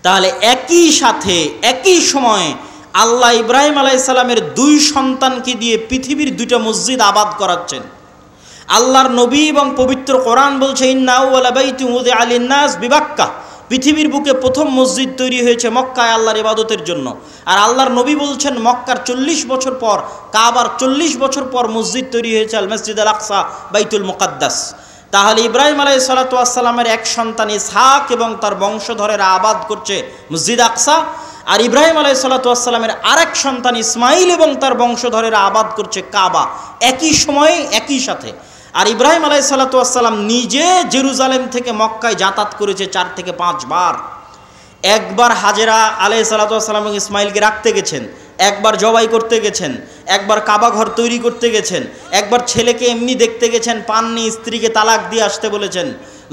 তাহলে একই সাথে একই সময়ে আল্লাহ ইব্রাহিম আলাইহিস সালামের 2 সন্তানকে দিয়ে পৃথিবীর 2টা মসজিদ আবাদ করাচ্ছেন। আল্লাহর নবী এবং পবিত্র কোরআন বলছে ইন্না আউওয়ালা বাইতিন উযিআ লিন-নাস বিবাক্কা, পৃথিবীর বুকে প্রথম মসজিদ তৈরি হয়েছে মক্কায় আল্লাহর ইবাদতের জন্য। আর আল্লাহর নবী বলছেন মক্কার 40 বছর পর, কাবার 40 বছর পর মসজিদ তৈরি হয়েছে আল মসজিদ আল আকসা, বাইতুল মুকাদ্দাস। তাহলে ইব্রাহিম আলাইহিস সালাতু ওয়াস সালামের এক সন্তান ইসহাক এবং তার বংশধরেরা আবাদ করছে মসজিদ আকসা, আর ইব্রাহিম আলাইহিস সালাতু ওয়াস সালামের আরেক সন্তান ইসমাইল এবং তার বংশধরেরা আবাদ করছে কাবা, একই সময়ে একই সাথে। আর ইব্রাহিম আলাইহিস সালাতু ওয়াস সালাম নিজে জেরুজালেম থেকে মক্কায় যাতায়াত করেছে 4 থেকে 5 বার। একবার হাজেরা আলাইহিস সালাতু ওয়াস সালাম এবং ইসমাইলকে রাখতে গেছেন, একবার জবাই করতে গেছেন, একবার কাবা ঘর তৈরি করতে গেছেন, একবার ছেলেকে এমনি দেখতে গেছেন, পাননি, স্ত্রীকে তালাক দিয়ে আসতে বলেছেন।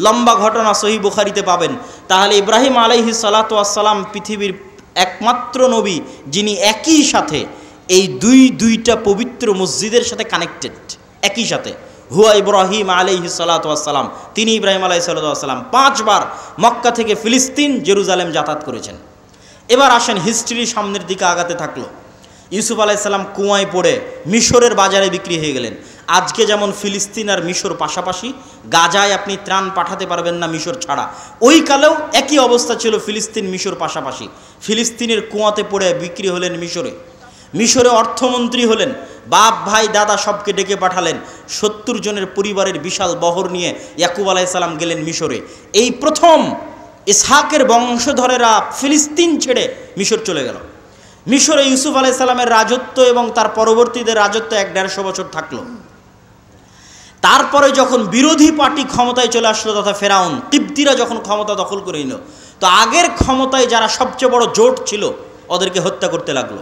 লম্বা ঘটনা সহিহ বুখারীতে পাবেন। তাহলে ইব্রাহিম আলাইহিস সালাতু ওয়াস সালাম পৃথিবীর একমাত্র নবী যিনি একই সাথে এই দুইটা পবিত্র মসজিদের সাথে কানেক্টেড, একই সাথে। হুয়া ইব্রাহিম আলাইহিস সালাতু ওয়াস সালাম, তিনি ইব্রাহিম আলাইহিস সালাতু ওয়াস সালাম 5 বার মক্কা থেকে ফিলিস্তিন জেরুজালেম যাতায়াত করেছেন। এবার আসেন হিস্ট্রি সামনের দিকে আগাতে থাকলো। ইউসুফ আলাইহিস সালাম কুয়ায় পড়ে মিশরের বাজারে বিক্রি হয়ে গেলেন। আজকে যেমন ফিলিস্তিন আর মিশর পাশাপাশি, গাজায় আপনি ত্রাণ পাঠাতে পারবেন না মিশর ছাড়া, ওই কালেও একই অবস্থা ছিল, ফিলিস্তিন মিশর পাশাপাশি। ফিলিস্তিনের কুয়াতে পড়ে বিক্রি হলেন মিশরে, মিশরে অর্থমন্ত্রী হলেন। বাপ ভাই দাদা সবকে ডেকে পাঠালেন। 70 জনের পরিবারের বিশাল বহর নিয়ে ইয়াকুব আলাইহিস সালাম গেলেন মিশরে। এই প্রথম ইসহাকের বংশধরেরা ফিলিস্তিন ছেড়ে মিশর চলে গেল। মিশরে ইউসুফ আলাইহিস সালামের রাজত্ব এবং তার পরবর্তীদের রাজত্ব 1-150 বছর থাকলো। তারপরে যখন বিরোধী পার্টি ক্ষমতায় চলে আসলো, তথা ফেরাউন কিবতীরা যখন ক্ষমতা দখল করে নিল, তো আগের ক্ষমতায় যারা সবচেয়ে বড় জোট ছিল ওদেরকে হত্যা করতে লাগলো।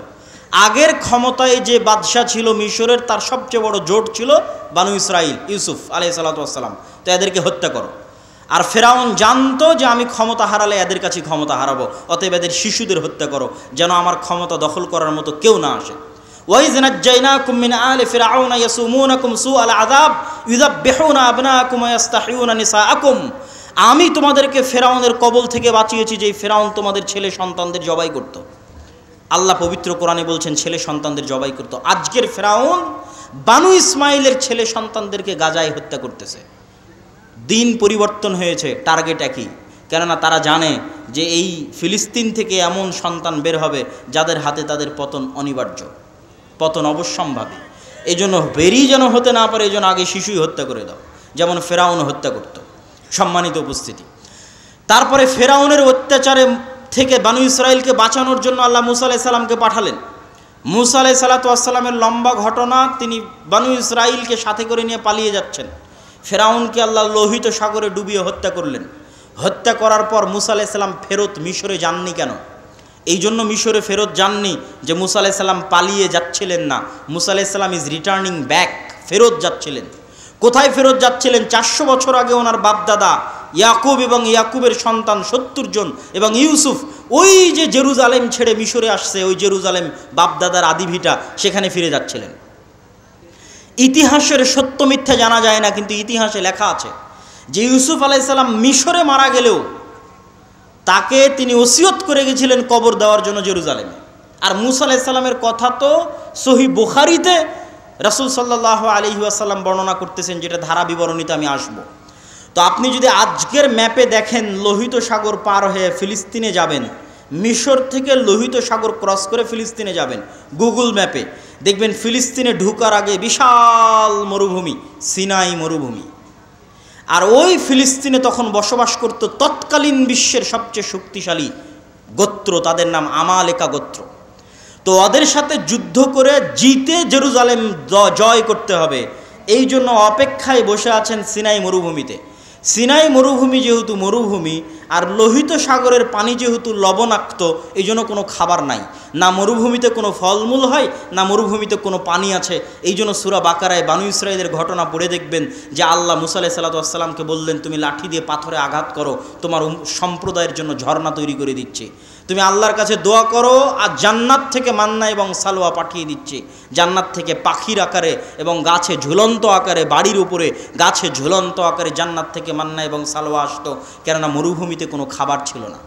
আগের ক্ষমতায় যে বাদশাহ ছিল মিশরের, তার সবচেয়ে বড় জোট ছিল বানু ইসরাইল, ইউসুফ আলাইহিস সালাতু ওয়াস সালাম। তো এদেরকে হত্যা করো। আর ফেরাউন জানতো যে আমি ক্ষমতা হারালে এদের কাছে ক্ষমতা হারাবো, অতএব এদের শিশুদের হত্যা করো, যেন আমার ক্ষমতা দখল করার মতো কেউ না আসে। وَإِذْ نَجَّيْنَاكُمْ مِنْ آلِ فِرْعَوْنَ يَسُومُونَكُمْ سُوءَ الْعَذَابِ يُذَبِّحُونَ أَبْنَاءَكُمْ وَيَسْتَحْيُونَ نِسَاءَكُمْ। আমি তোমাদেরকে ফেরাউনের কবল থেকে বাঁচিয়েছি, যেই ফেরাউন তোমাদের ছেলে সন্তানদের জবাই করত। আল্লাহ পবিত্র কোরআনে বলছেন ছেলে সন্তানদের জবাই করত। আজকের ফেরাউন বানু ইসমাইলের ছেলে সন্তানদেরকে গাজায় হত্যা করতেছে। দিন পরিবর্তন হয়েছে, টার্গেট একই। কেননা তারা জানে যে এই ফিলিস্তিন থেকে এমন সন্তান বের হবে যাদের হাতে তাদের পতন অনিবার্য, পতন অবশ্যম্ভাবী। এই জন্য বেরি যেন হতে না পারে, এই জন্য আগে শিশুই হত্যা করে দাও, যেমন ফেরাউন হত্যা করত। সম্মানিত উপস্থিতি, তারপরে ফেরাউনের অত্যাচারে থেকে বানু ইসরাইলকে বাঁচানোর জন্য আল্লাহ মুসা আলাইহিস সালামকে পাঠালেন। মুসা আলাইহিস সালাতু ওয়াস সালামের লম্বা ঘটনা, তিনি বানু ইসরাইলকে সাথে করে নিয়ে পালিয়ে যাচ্ছেন। ফেরাউনকে আল্লাহ লোহিত সাগরে ডুবিয়ে হত্যা করলেন। হত্যা করার পর মুসা আলাইহিস সালাম ফেরত মিশরে যাননি কেন? এই জন্য মিশরে ফেরত যাননি যে মুসা আলাইহিস সালাম পালিয়ে যাচ্ছিলেন না, মুসা আলাইহিস সালাম ইজ রিটার্নিং ব্যাক, ফেরত যাচ্ছিলেন। কোথায় ফেরত যাচ্ছিলেন? 400 বছর আগে ওনার বাপদাদা ইয়াকুব এবং ইয়াকুবের সন্তান 70 জন এবং ইউসুফ ওই যে জেরুজালেম ছেড়ে মিশরে আসছে, ওই জেরুজালেম বাপদাদার আদিভিটা, সেখানে ফিরে যাচ্ছিলেন। ইতিহাসের সত্য মিথ্যা জানা যায় না, কিন্তু ইতিহাসে লেখা আছে যে ইউসুফ আলাইহিস সালাম মিশরে মারা গেলেও তাকে তিনি ওসিয়ত করে গেছিলেন কবর দেওয়ার জন্য জেরুজালেমে। আর মুসা আলাইহিস সালামের কথা তো সহিহ বুখারীতে রাসূল সাল্লাল্লাহু আলাইহি ওয়াসাল্লাম বর্ণনা করতেছেন, যেটা ধারা বিবরণীতে আমি আসব। তো আপনি যদি আজকের ম্যাপে দেখেন, লোহিত সাগর পার হয়ে ফিলিস্তিনে যাবেন, মিশর থেকে লোহিত সাগর ক্রস করে ফিলিস্তিনে যাবেন, গুগল ম্যাপে দেখবেন ফিলিস্তিনে ঢুকার আগে বিশাল মরুভূমি, সিনাই মরুভূমি। আর ওই ফিলিস্তিনে তখন বসবাস করত তৎকালীন বিশ্বের সবচেয়ে শক্তিশালী গোত্র, তাদের নাম আমালেকা গোত্র। তো ওদের সাথে যুদ্ধ করে জিতে জেরুজালেম জয় করতে হবে, এই জন্য অপেক্ষায় বসে আছেন সিনাই মরুভূমিতে। সিনাই মরুভূমি যেহেতু মরুভূমি, আর লোহিত সাগরের পানি যেহেতু লবণাক্ত, এই জন্য কোনো খাবার নাই, না মরুভূমিতে কোনো ফলমূল হয়, না মরুভূমিতে কোনো পানি আছে। এই জন্য সূরা বাকারায় বানু ইসরাইলের ঘটনা পড়ে দেখবেন যে আল্লাহ মুসা আলাইহিস সালাতু ওয়াস সালামকে বললেন, তুমি লাঠি দিয়ে পাথরে আঘাত করো, তোমার সম্প্রদায়ের জন্য ঝর্ণা তৈরি করে দিচ্ছে। তুমি আল্লাহর কাছে দোয়া করো, আর জান্নাত থেকে মান্না এবং সালোয়া পাঠিয়ে দিচ্ছে। জান্নাত থেকে পাখির আকারে এবং গাছে ঝুলন্ত আকারে, বাড়ির উপরে গাছে ঝুলন্ত আকারে জান্নাত থেকে মান্না এবং সালোয়া আসতো, কেননা মরুভূমিতে কোনো খাবার ছিল না।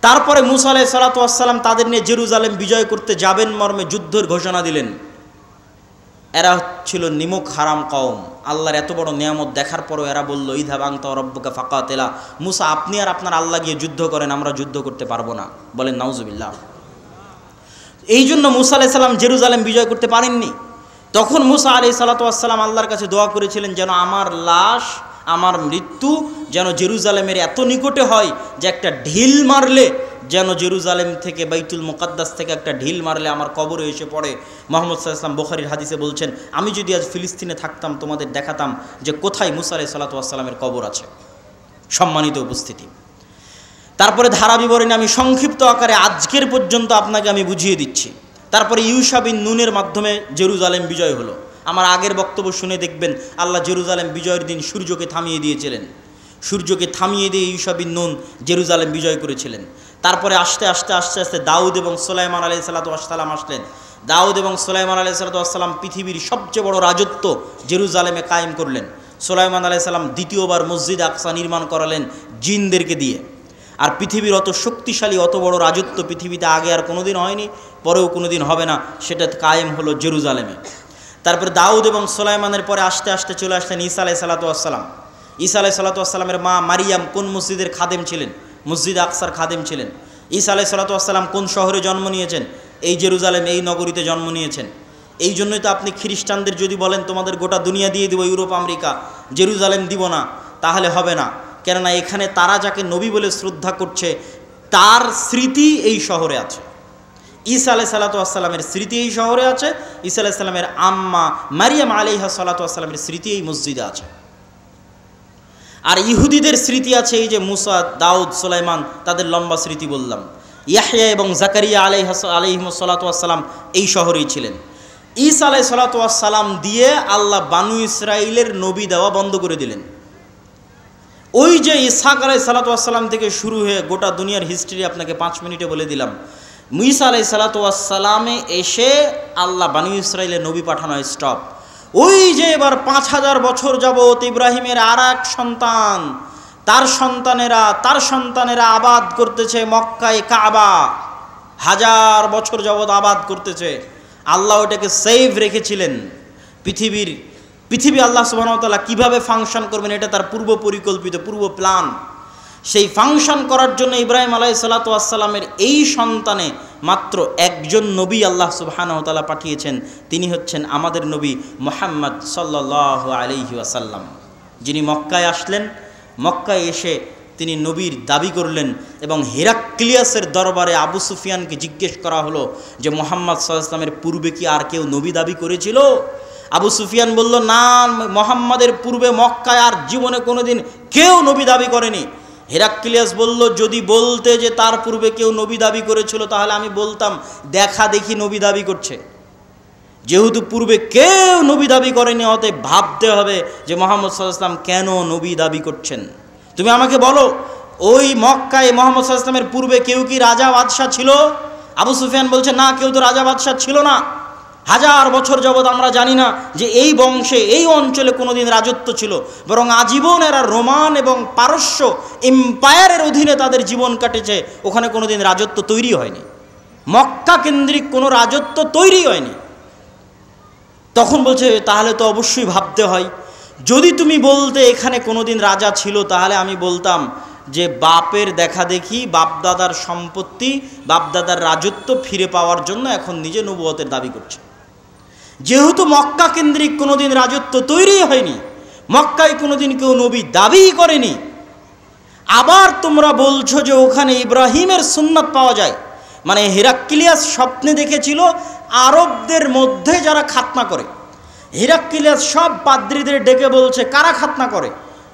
তারপরে মুসা আলাইহিস সালাতু ওয়াস সালাম তাদের নিয়ে জেরুজালেম বিজয় করতে যাবেন মর্মে যুদ্ধের ঘোষণা দিলেন। এরা ছিল নিমক হারাম কওম। আল্লাহর এত বড় নিয়ামত দেখার পরও এরা বলল, ইযহাব আনতা ওয়া রাব্বুকা ফাকাতিলা, মুসা আপনি আর আপনার আল্লাহ গিয়ে যুদ্ধ করেন, আমরা যুদ্ধ করতে পারবো না। বলেন নাউজুবিল্লাহ। এই জন্য মুসা আলাইহিস সালাম জেরুজালেম বিজয় করতে পারেননি। তখন মুসা আলাইহিস সালাতু ওয়াস সালাম আল্লাহর কাছে দোয়া করেছিলেন, যেন আমার লাশ, আমার মৃত্যু যেন জেরুজালেমের এত নিকটে হয় যে একটা ঢিল মারলে যেন জেরুজালেম থেকে বাইতুল মুকাদ্দাস থেকে একটা ঢিল মারলে আমার কবরে এসে পড়ে। মুহাম্মদ সাল্লাল্লাহু আলাইহি ওয়াসাল্লাম বুখারীর হাদিসে বলছেন, আমি যদি আজ ফিলিস্তিনে থাকতাম তোমাদের দেখাতাম যে কোথায় মুসা আলাইহিস সালাতু ওয়াস সালামের কবর আছে। সম্মানিত উপস্থিতি, তারপরে ধারা বিবরণী আমি সংক্ষিপ্ত আকারে আজকের পর্যন্ত আপনাকে আমি বুঝিয়ে দিচ্ছি। তারপরে ইউশা বিন নুনের মাধ্যমে জেরুজালেম বিজয় হলো। আমার আগের বক্তব্য শুনে দেখবেন আল্লাহ জেরুজালেম বিজয়ের দিন সূর্যকে থামিয়ে দিয়েছিলেন। সূর্যকে থামিয়ে দিয়ে ইউশা বিন নুন জেরুজালেম বিজয় করেছিলেন। তারপরে আস্তে আস্তে আস্তে আস্তে দাউদ এবং সুলাইমান আলাইহিস সালাতু ওয়াস সালাম আসলেন। দাউদ এবং সুলাইমান আলাইহিস সালাতু ওয়াস সালাম পৃথিবীর সবচেয়ে বড় রাজত্ব জেরুজালেমে কায়েম করলেন। সুলাইমান আলাইহিস সালাম দ্বিতীয়বার মসজিদ আকসা নির্মাণ করালেন জিনদেরকে দিয়ে। আর পৃথিবীর অত শক্তিশালী, অত বড় রাজত্ব পৃথিবীতে আগে আর কোনোদিন হয়নি, পরেও কোনোদিন হবে না, সেটা কায়েম হলো জেরুজালেমে। তারপরে দাউদ এবং সুলাইমানের পরে আস্তে আস্তে চলে আসলেন ঈসা আলাইহিস সালাতু ওয়াস সালাম। ঈসা আলাইহিস সালাতু ওয়াস সালামের মা মারিয়াম কোন মসজিদের খাদেম ছিলেন? মসজিদ আকসার খাদেম ছিলেন। ঈসা আলাইহিস সালাতু ওয়াস সালাম কোন শহরে জন্ম নিয়েছেন? এই জেরুজালেম, এই নগরীতে জন্ম নিয়েছেন। এই জন্যই তো আপনি খ্রিস্টানদের যদি বলেন তোমাদের গোটা দুনিয়া দিয়ে দিব, ইউরোপ আমেরিকা জেরুজালেম দিব না, তাহলে হবে না। কেননা এখানে তারা যাকে নবী বলে শ্রদ্ধা করছে তার স্মৃতি এই শহরে আছে। ঈসা আলাইহিস সালাতু ওয়াস সালামের স্মৃতি এই শহরে আছে। ঈসা আলাইহিস সালামের আম্মা মারিয়াম আলাইহা সালাতু ওয়াস সালামের স্মৃতি এই মসজিদে আছে। আর ইহুদিদের স্মৃতি আছে এই যে মুসা, দাউদ, সুলাইমান, তাদের লম্বা স্মৃতি বললাম। ইয়াহইয়া এবং জাকারিয়া আলাইহিমুস সালাতু ওয়াস সালাম এই শহরেই ছিলেন। ঈসা আলাইহিস সালাতু ওয়াস সালাম দিয়ে আল্লাহ বানু ইসরাইলের নবী দেওয়া বন্ধ করে দিলেন। ওই যে ইসহাক আলাইহিস সালাতু ওয়াস সালাম থেকে শুরু হয়ে গোটা দুনিয়ার হিস্ট্রি আপনাকে 5 মিনিটে বলে দিলাম। ঈসা আলাইহিস সালাতু ওয়াস সালামে এসে আল্লাহ বানু ইসরাইলের নবী পাঠানো স্টপ। ওই যে এবার 5000 বছর যাবত ইব্রাহিমের আর এক সন্তান, তার সন্তানেরা আবাদ করতেছে মক্কায় কাবা, 1000 বছর যাবত আবাদ করতেছে। আল্লাহ ওটাকে সেভ রেখেছিলেন। পৃথিবী আল্লাহ সুবহানাহু ওয়া তাআলা কীভাবে ফাংশন করবেন এটা তার পূর্ব পরিকল্পিত, পূর্ব প্ল্যান। সেই ফাংশন করার জন্য ইব্রাহিম আলাইহিস সালাতু ওয়াস সালামের এই সন্তানে মাত্র একজন নবী আল্লাহ সুবহানাহু ওয়া তাআলা পাঠিয়েছেন, তিনি হচ্ছেন আমাদের নবী মুহাম্মদ সাল্লাল্লাহু আলাইহি ওয়াসাল্লাম, যিনি মক্কায় আসলেন। মক্কায় এসে তিনি নবীর দাবি করলেন এবং হেরাক্লিয়াসের দরবারে আবু সুফিয়ানকে জিজ্ঞেস করা হলো যে মুহাম্মদ সাল্লাল্লাহু আলাইহি ওয়াসাল্লামের পূর্বে কি আর কেউ নবী দাবি করেছিল? আবু সুফিয়ান বলল, না, মুহাম্মাদের পূর্বে মক্কায় আর জীবনে কোনোদিন কেউ নবী দাবি করেনি। হেরাক্লিয়াস বলল, যদি বলতে যে তার পূর্বে কেউ নবী দাবি করেছিল তাহলে আমি বলতাম দেখা দেখি নবী দাবি করছে। যেহেতু পূর্বে কেউ নবী দাবি করেনি, অতএব ভাবতে হবে যে মুহাম্মদ সাল্লাল্লাহু আলাইহি ওয়াসাল্লাম কেন নবী দাবি করছেন। তুমি আমাকে বলো, ওই মক্কায় মুহাম্মদ সাল্লাল্লাহু আলাইহি ওয়াসাল্লামের পূর্বে কেউ কি রাজা বাদশাহ ছিল? আবু সুফিয়ান বলছে, না, কেউ তো রাজা বাদশাহ ছিল না। 1000 বছর যাবৎ আমরা জানি না যে এই বংশে, এই অঞ্চলে কোনোদিন রাজত্ব ছিল, বরং আজীবন এরা রোমান এবং পারস্য এম্পায়ারের অধীনে তাদের জীবন কাটেছে। ওখানে কোনোদিন রাজত্ব তৈরি হয়নি, মক্কা কেন্দ্রিক কোনো রাজত্ব তৈরি হয়নি। তখন বলছে, তাহলে তো অবশ্যই ভাবতে হয়, যদি তুমি বলতে এখানে কোনোদিন রাজা ছিল তাহলে আমি বলতাম যে বাপের দেখা দেখি, বাপদাদার সম্পত্তি, বাপদাদার রাজত্ব ফিরে পাওয়ার জন্য এখন নিজে নবুয়তের দাবি করছে। যেহেতু মক্কা কেন্দ্রিক কোনোদিন রাজত্ব তৈরি হয়নি, মক্কায় কোনোদিন কেউ নবী দাবি করেনি, আবার তোমরা বলছো যে ওখানে ইব্রাহিমের সুন্নাত পাওয়া যায়, মানে হেরাক্লিয়াস স্বপ্নে দেখেছিল আরবদের মধ্যে যারা খাতনা করে। হেরাক্লিয়াস সব পাদ্রীদের ডেকে বলছে, কারা খাতনা করে?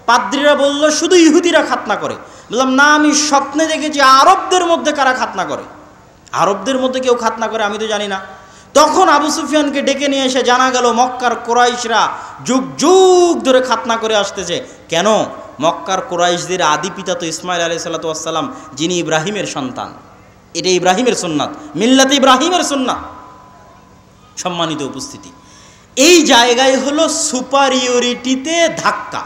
পাদ্রীরা বলল, শুধু ইহুদিরা খাতনা করে। বললাম, না, আমি স্বপ্নে দেখেছি আরবদের মধ্যে কারা খাতনা করে। আরবদের মধ্যে কেউ খাতনা করে আমি তো জানি না। তখন আবু সুফিয়ানকে ডেকে নিয়ে এসে জানা গেল মক্কার কোরাইশরা যুগ যুগ ধরে খাতনা করে আসতেছে। কেন? মক্কার কোরাইশদের আদি পিতা তো ইসমাইল আলাইহিস সালাতু ওয়াস সালাম, যিনি ইব্রাহিমের সন্তান। এটা ইব্রাহিমের সুন্নাত, মিল্লাতে ইব্রাহিমের সুন্নাত। সম্মানিত উপস্থিতি, এই জায়গায় হলো সুপারিয়রিটিতে ধাক্কা।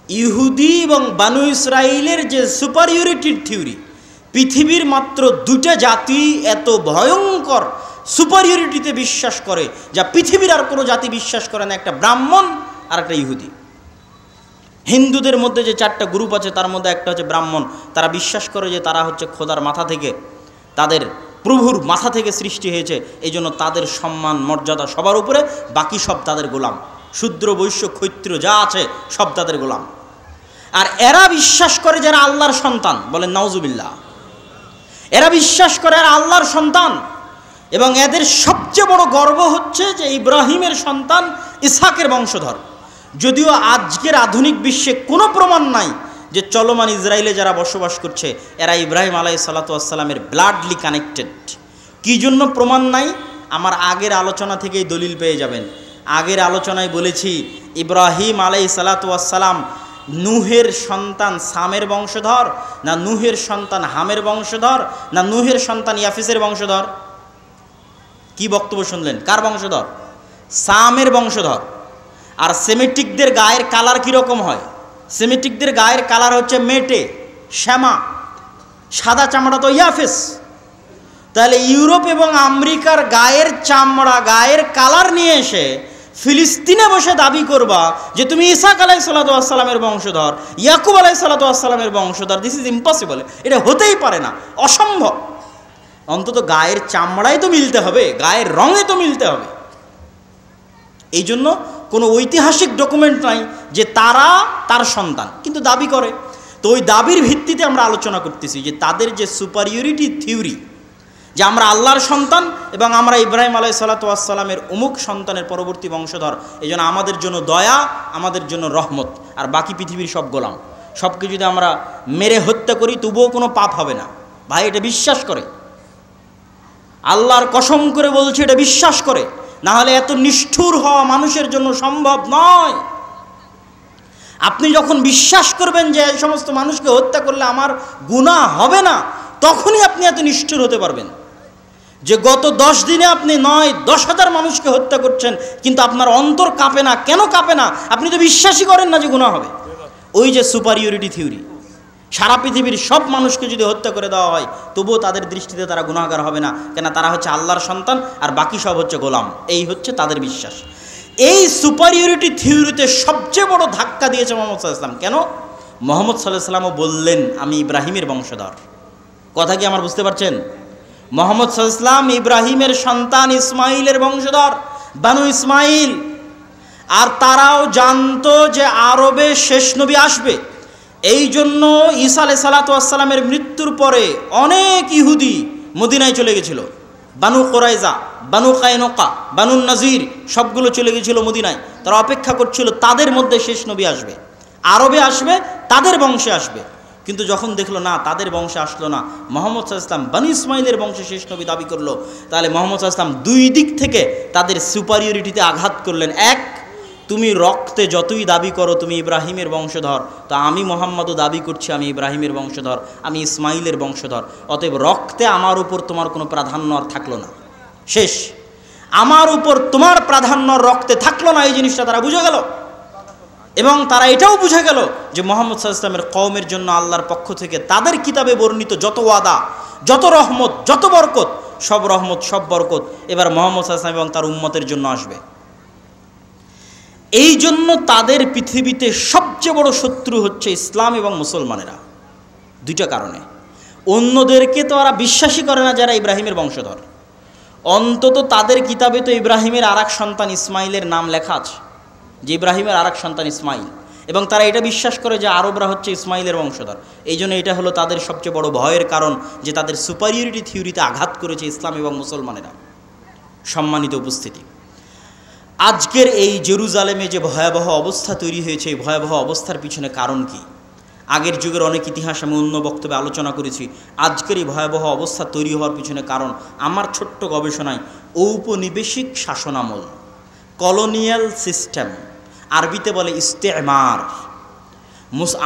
ইহুদি এবং বানু ইসরাইলের যে সুপারিয়রিটির থিওরি, পৃথিবীর মাত্র 2টা জাতি এত ভয়ঙ্কর সুপারিয়রিটিতে বিশ্বাস করে যা পৃথিবীর আর কোনো জাতি বিশ্বাস করে না, একটা ব্রাহ্মণ আর একটা ইহুদি। হিন্দুদের মধ্যে যে 4টা গ্রুপ আছে তার মধ্যে একটা হচ্ছে ব্রাহ্মণ। তারা বিশ্বাস করে যে তারা হচ্ছে খোদার মাথা থেকে, তাদের প্রভুর মাথা থেকে সৃষ্টি হয়েছে, এই জন্য তাদের সম্মান মর্যাদা সবার উপরে, বাকি সব তাদের গোলাম। শূদ্র বৈশ্য ক্ষত্র যা আছে সব তাদের গোলাম। আর এরা বিশ্বাস করে যারা আল্লাহর সন্তান, বলেন নাউজুবিল্লাহ, এরা বিশ্বাস করে আর আল্লাহর সন্তান। এবং এদের সবচেয়ে বড় গর্ব হচ্ছে যে ইব্রাহিমের সন্তান, ইসহাকের বংশধর। যদিও আজকের আধুনিক বিশ্বে কোনো প্রমাণ নাই যে চলমান ইসরায়েলে যারা বসবাস করছে এরা ইব্রাহিম আলাইহিস সালাতু ওয়াস সালামের ব্লাডলি কানেক্টেড। কী জন্য প্রমাণ নাই? আমার আগের আলোচনা থেকেই দলিল পেয়ে যাবেন। আগের আলোচনায় বলেছি ইব্রাহিম আলাইহিস সালাতু ওয়াস সালাম নূহের সন্তান সামের বংশধর, না নূহের সন্তান হামের বংশধর, না নূহের সন্তান ইয়াফিসের বংশধর? কি বক্তব্য শুনলেন? কার বংশধর? সামের বংশধর। আর সেমিটিকদের গায়ের কালার কীরকম হয়? সেমিটিকদের গায়ের কালার হচ্ছে মেটে, শ্যামা, সাদা চামড়া তো ইয়াফিস। তাহলে ইউরোপ এবং আমেরিকার গায়ের চামড়া, গায়ের কালার নিয়ে এসে ফিলিস্তিনে বসে দাবি করবা যে তুমি ইসহাক আলাইহিস সালাতু ওয়াস সালামের বংশধর, ইয়াকুব আলাইহিস সালাতু ওয়াস সালামের বংশধর, দিস ইজ ইম্পসিবল। এটা হতেই পারে না, অসম্ভব। অন্তত গায়ের চামড়ায় তো মিলতে হবে, গায়ের রঙে তো মিলতে হবে। এই জন্য কোনো ঐতিহাসিক ডকুমেন্ট নাই যে তারা তার সন্তান, কিন্তু দাবি করে। তো ওই দাবির ভিত্তিতে আমরা আলোচনা করতেছি যে তাদের যে সুপারিয়রিটি থিওরি, যে আমরা আল্লাহর সন্তান এবং আমরা ইব্রাহিম আলাইহিসসালামের অমুক সন্তানের পরবর্তী বংশধর, এই জন্য আমাদের জন্য দয়া, আমাদের জন্য রহমত, আর বাকি পৃথিবীর সব গোলাম। সবকে যদি আমরা মেরে হত্যা করি তবুও কোনো পাপ হবে না। ভাই এটা বিশ্বাস করে, আল্লাহর কসম করে বলছে এটা বিশ্বাস করে, না হলে এত নিষ্ঠুর হওয়া মানুষের জন্য সম্ভব নয়। আপনি যখন বিশ্বাস করবেন যে এই সমস্ত মানুষকে হত্যা করলে আমার গুনাহ হবে না, তখনই আপনি এত নিষ্ঠুর হতে পারবেন। যে গত 10 দিনে আপনি 9-10,000 মানুষকে হত্যা করছেন, কিন্তু আপনার অন্তর কাঁপে না। কেন কাঁপে না? আপনি তো বিশ্বাসই করেন না যে গুনাহ হবে। ওই যে সুপারিয়রিটি থিওরি, সারা পৃথিবীর সব মানুষকে যদি হত্যা করে দেওয়া হয় তবুও তাদের দৃষ্টিতে তারা গুনাহগার হবে না, কেন তারা হচ্ছে আল্লাহর সন্তান আর বাকি সব হচ্ছে গোলাম। এই হচ্ছে তাদের বিশ্বাস। এই সুপারিয়রিটি থিওরিতে সবচেয়ে বড় ধাক্কা দিয়েছে মুহাম্মদ সাল্লাল্লাহু আলাইহি ওয়াসাল্লাম। কেন? মুহাম্মদ সাল্লাল্লাহু আলাইহি ওয়াসাল্লামও বললেন আমি ইব্রাহিমের বংশধর। কথা কি আমার বুঝতে পারছেন? মুহাম্মদ সাল্লাল্লাহু আলাইহি ওয়াসাল্লাম ইব্রাহিমের সন্তান ইসমাইলের বংশধর, বানু ইসমাইল। আর তারাও জানতো যে আরবে শেষ নবী আসবে। এই জন্য ঈসা আলাইহিস সালামের মৃত্যুর পরে অনেক ইহুদি মদিনায় চলে গেছিল। বানু কুরাইজা, বানু কায়নুকা, বানু নাজির সবগুলো চলে গেছিল মদিনায়। তারা অপেক্ষা করছিল তাদের মধ্যে শেষ নবী আসবে, আরবে আসবে, তাদের বংশে আসবে। কিন্তু যখন দেখলো না তাদের বংশে আসলো না, মুহাম্মদ সাল্লাল্লাহু আলাইহি ওয়াসাল্লাম বানু ইসমাইলের বংশে শেষ নবী দাবি করলো, তাহলে মুহাম্মদ সাল্লাল্লাহু আলাইহি ওয়াসাল্লাম দুই দিক থেকে তাদের সুপারিয়রিটিতে আঘাত করলেন। এক, তুমি রক্তে যতই দাবি করো তুমি ইব্রাহিমের বংশধর, তো আমি মুহাম্মদও দাবি করছি আমি ইব্রাহিমের বংশধর, আমি ইসমাইলের বংশধর। অতএব রক্তে আমার উপর তোমার কোনো প্রাধান্য আর থাকলো না, শেষ। আমার উপর তোমার প্রাধান্য রক্তে থাকলো না, এই জিনিসটা তারা বুঝে গেল। এবং তারা এটাও বুঝে গেল যে মুহাম্মদ সাল্লাল্লাহু আলাইহি ওয়াসাল্লামের কওমের জন্য আল্লাহর পক্ষ থেকে তাদের কিতাবে বর্ণিত যত ওয়াদা, যত রহমত, যত বরকত, সব রহমত সব বরকত এবার মুহাম্মদ সাল্লাল্লাহু আলাইহি ওয়াসাল্লাম এবং তার উম্মতের জন্য আসবে। এই জন্য তাদের পৃথিবীতে সবচেয়ে বড় শত্রু হচ্ছে ইসলাম এবং মুসলমানেরা, দুইটা কারণে। অন্যদেরকে তো ওরা বিশ্বাসই করে না যারা ইব্রাহিমের বংশধর। অন্তত তাদের কিতাবে তো ইব্রাহিমের আরেক সন্তান ইসমাইলের নাম লেখা আছে, যে ইব্রাহিমের আরেক সন্তান ইসমাইল, এবং তারা এটা বিশ্বাস করে যে আরবরা হচ্ছে ইসমাইলের বংশধর। এই জন্য এটা হলো তাদের সবচেয়ে বড় ভয়ের কারণ, যে তাদের সুপারিয়রিটি থিওরিতে আঘাত করেছে ইসলাম এবং মুসলমানেরা। সম্মানিত উপস্থিতি, আজকের এই জেরুজালেমে যে ভয়াবহ অবস্থা তৈরি হয়েছে, এই ভয়াবহ অবস্থার পিছনে কারণ কি? আগের যুগের অনেক ইতিহাস আমি অন্য বক্তব্যে আলোচনা করেছি। আজকের এই ভয়াবহ অবস্থা তৈরি হওয়ার পিছনে কারণ আমার ছোট্ট গবেষণায় ঔপনিবেশিক শাসনামল, কলোনিয়াল সিস্টেম, আরবিতে বলে ইস্তেমার।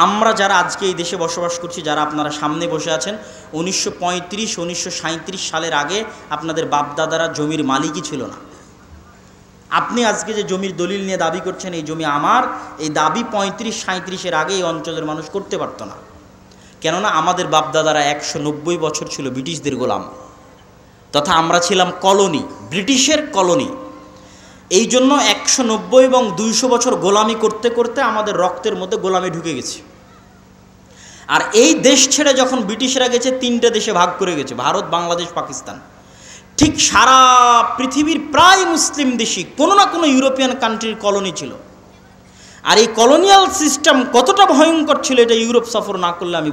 আমরা যারা আজকে এই দেশে বসবাস করছি, যারা আপনারা সামনে বসে আছেন, 1935-1937 সালের আগে আপনাদের বাপদাদারা জমির মালিকই ছিল না। আপনি আজকে যে জমির দলিল নিয়ে দাবি করছেন এই জমি আমার, এই দাবি 35-37-এর আগে এই অঞ্চলের মানুষ করতে পারতো না। কেননা আমাদের বাপদাদারা 190 বছর ছিল ব্রিটিশদের গোলাম, তথা আমরা ছিলাম কলোনি, ব্রিটিশের কলোনি। এই জন্য 190 এবং 200 বছর গোলামি করতে করতে আমাদের রক্তের মধ্যে গোলামি ঢুকে গেছে। আর এই দেশ ছেড়ে যখন ব্রিটিশরা গেছে 3টে দেশে ভাগ করে গেছে, ভারত, বাংলাদেশ, পাকিস্তান। ঠিক সারা পৃথিবীর প্রায় মুসলিম দেশই কোনো না কোনো ইউরোপিয়ান কান্ট্রির কলোনি ছিল। আর এই কলোনিয়াল সিস্টেম কতটা ভয়ঙ্কর ছিল এটা ইউরোপ সফর না করলে আমি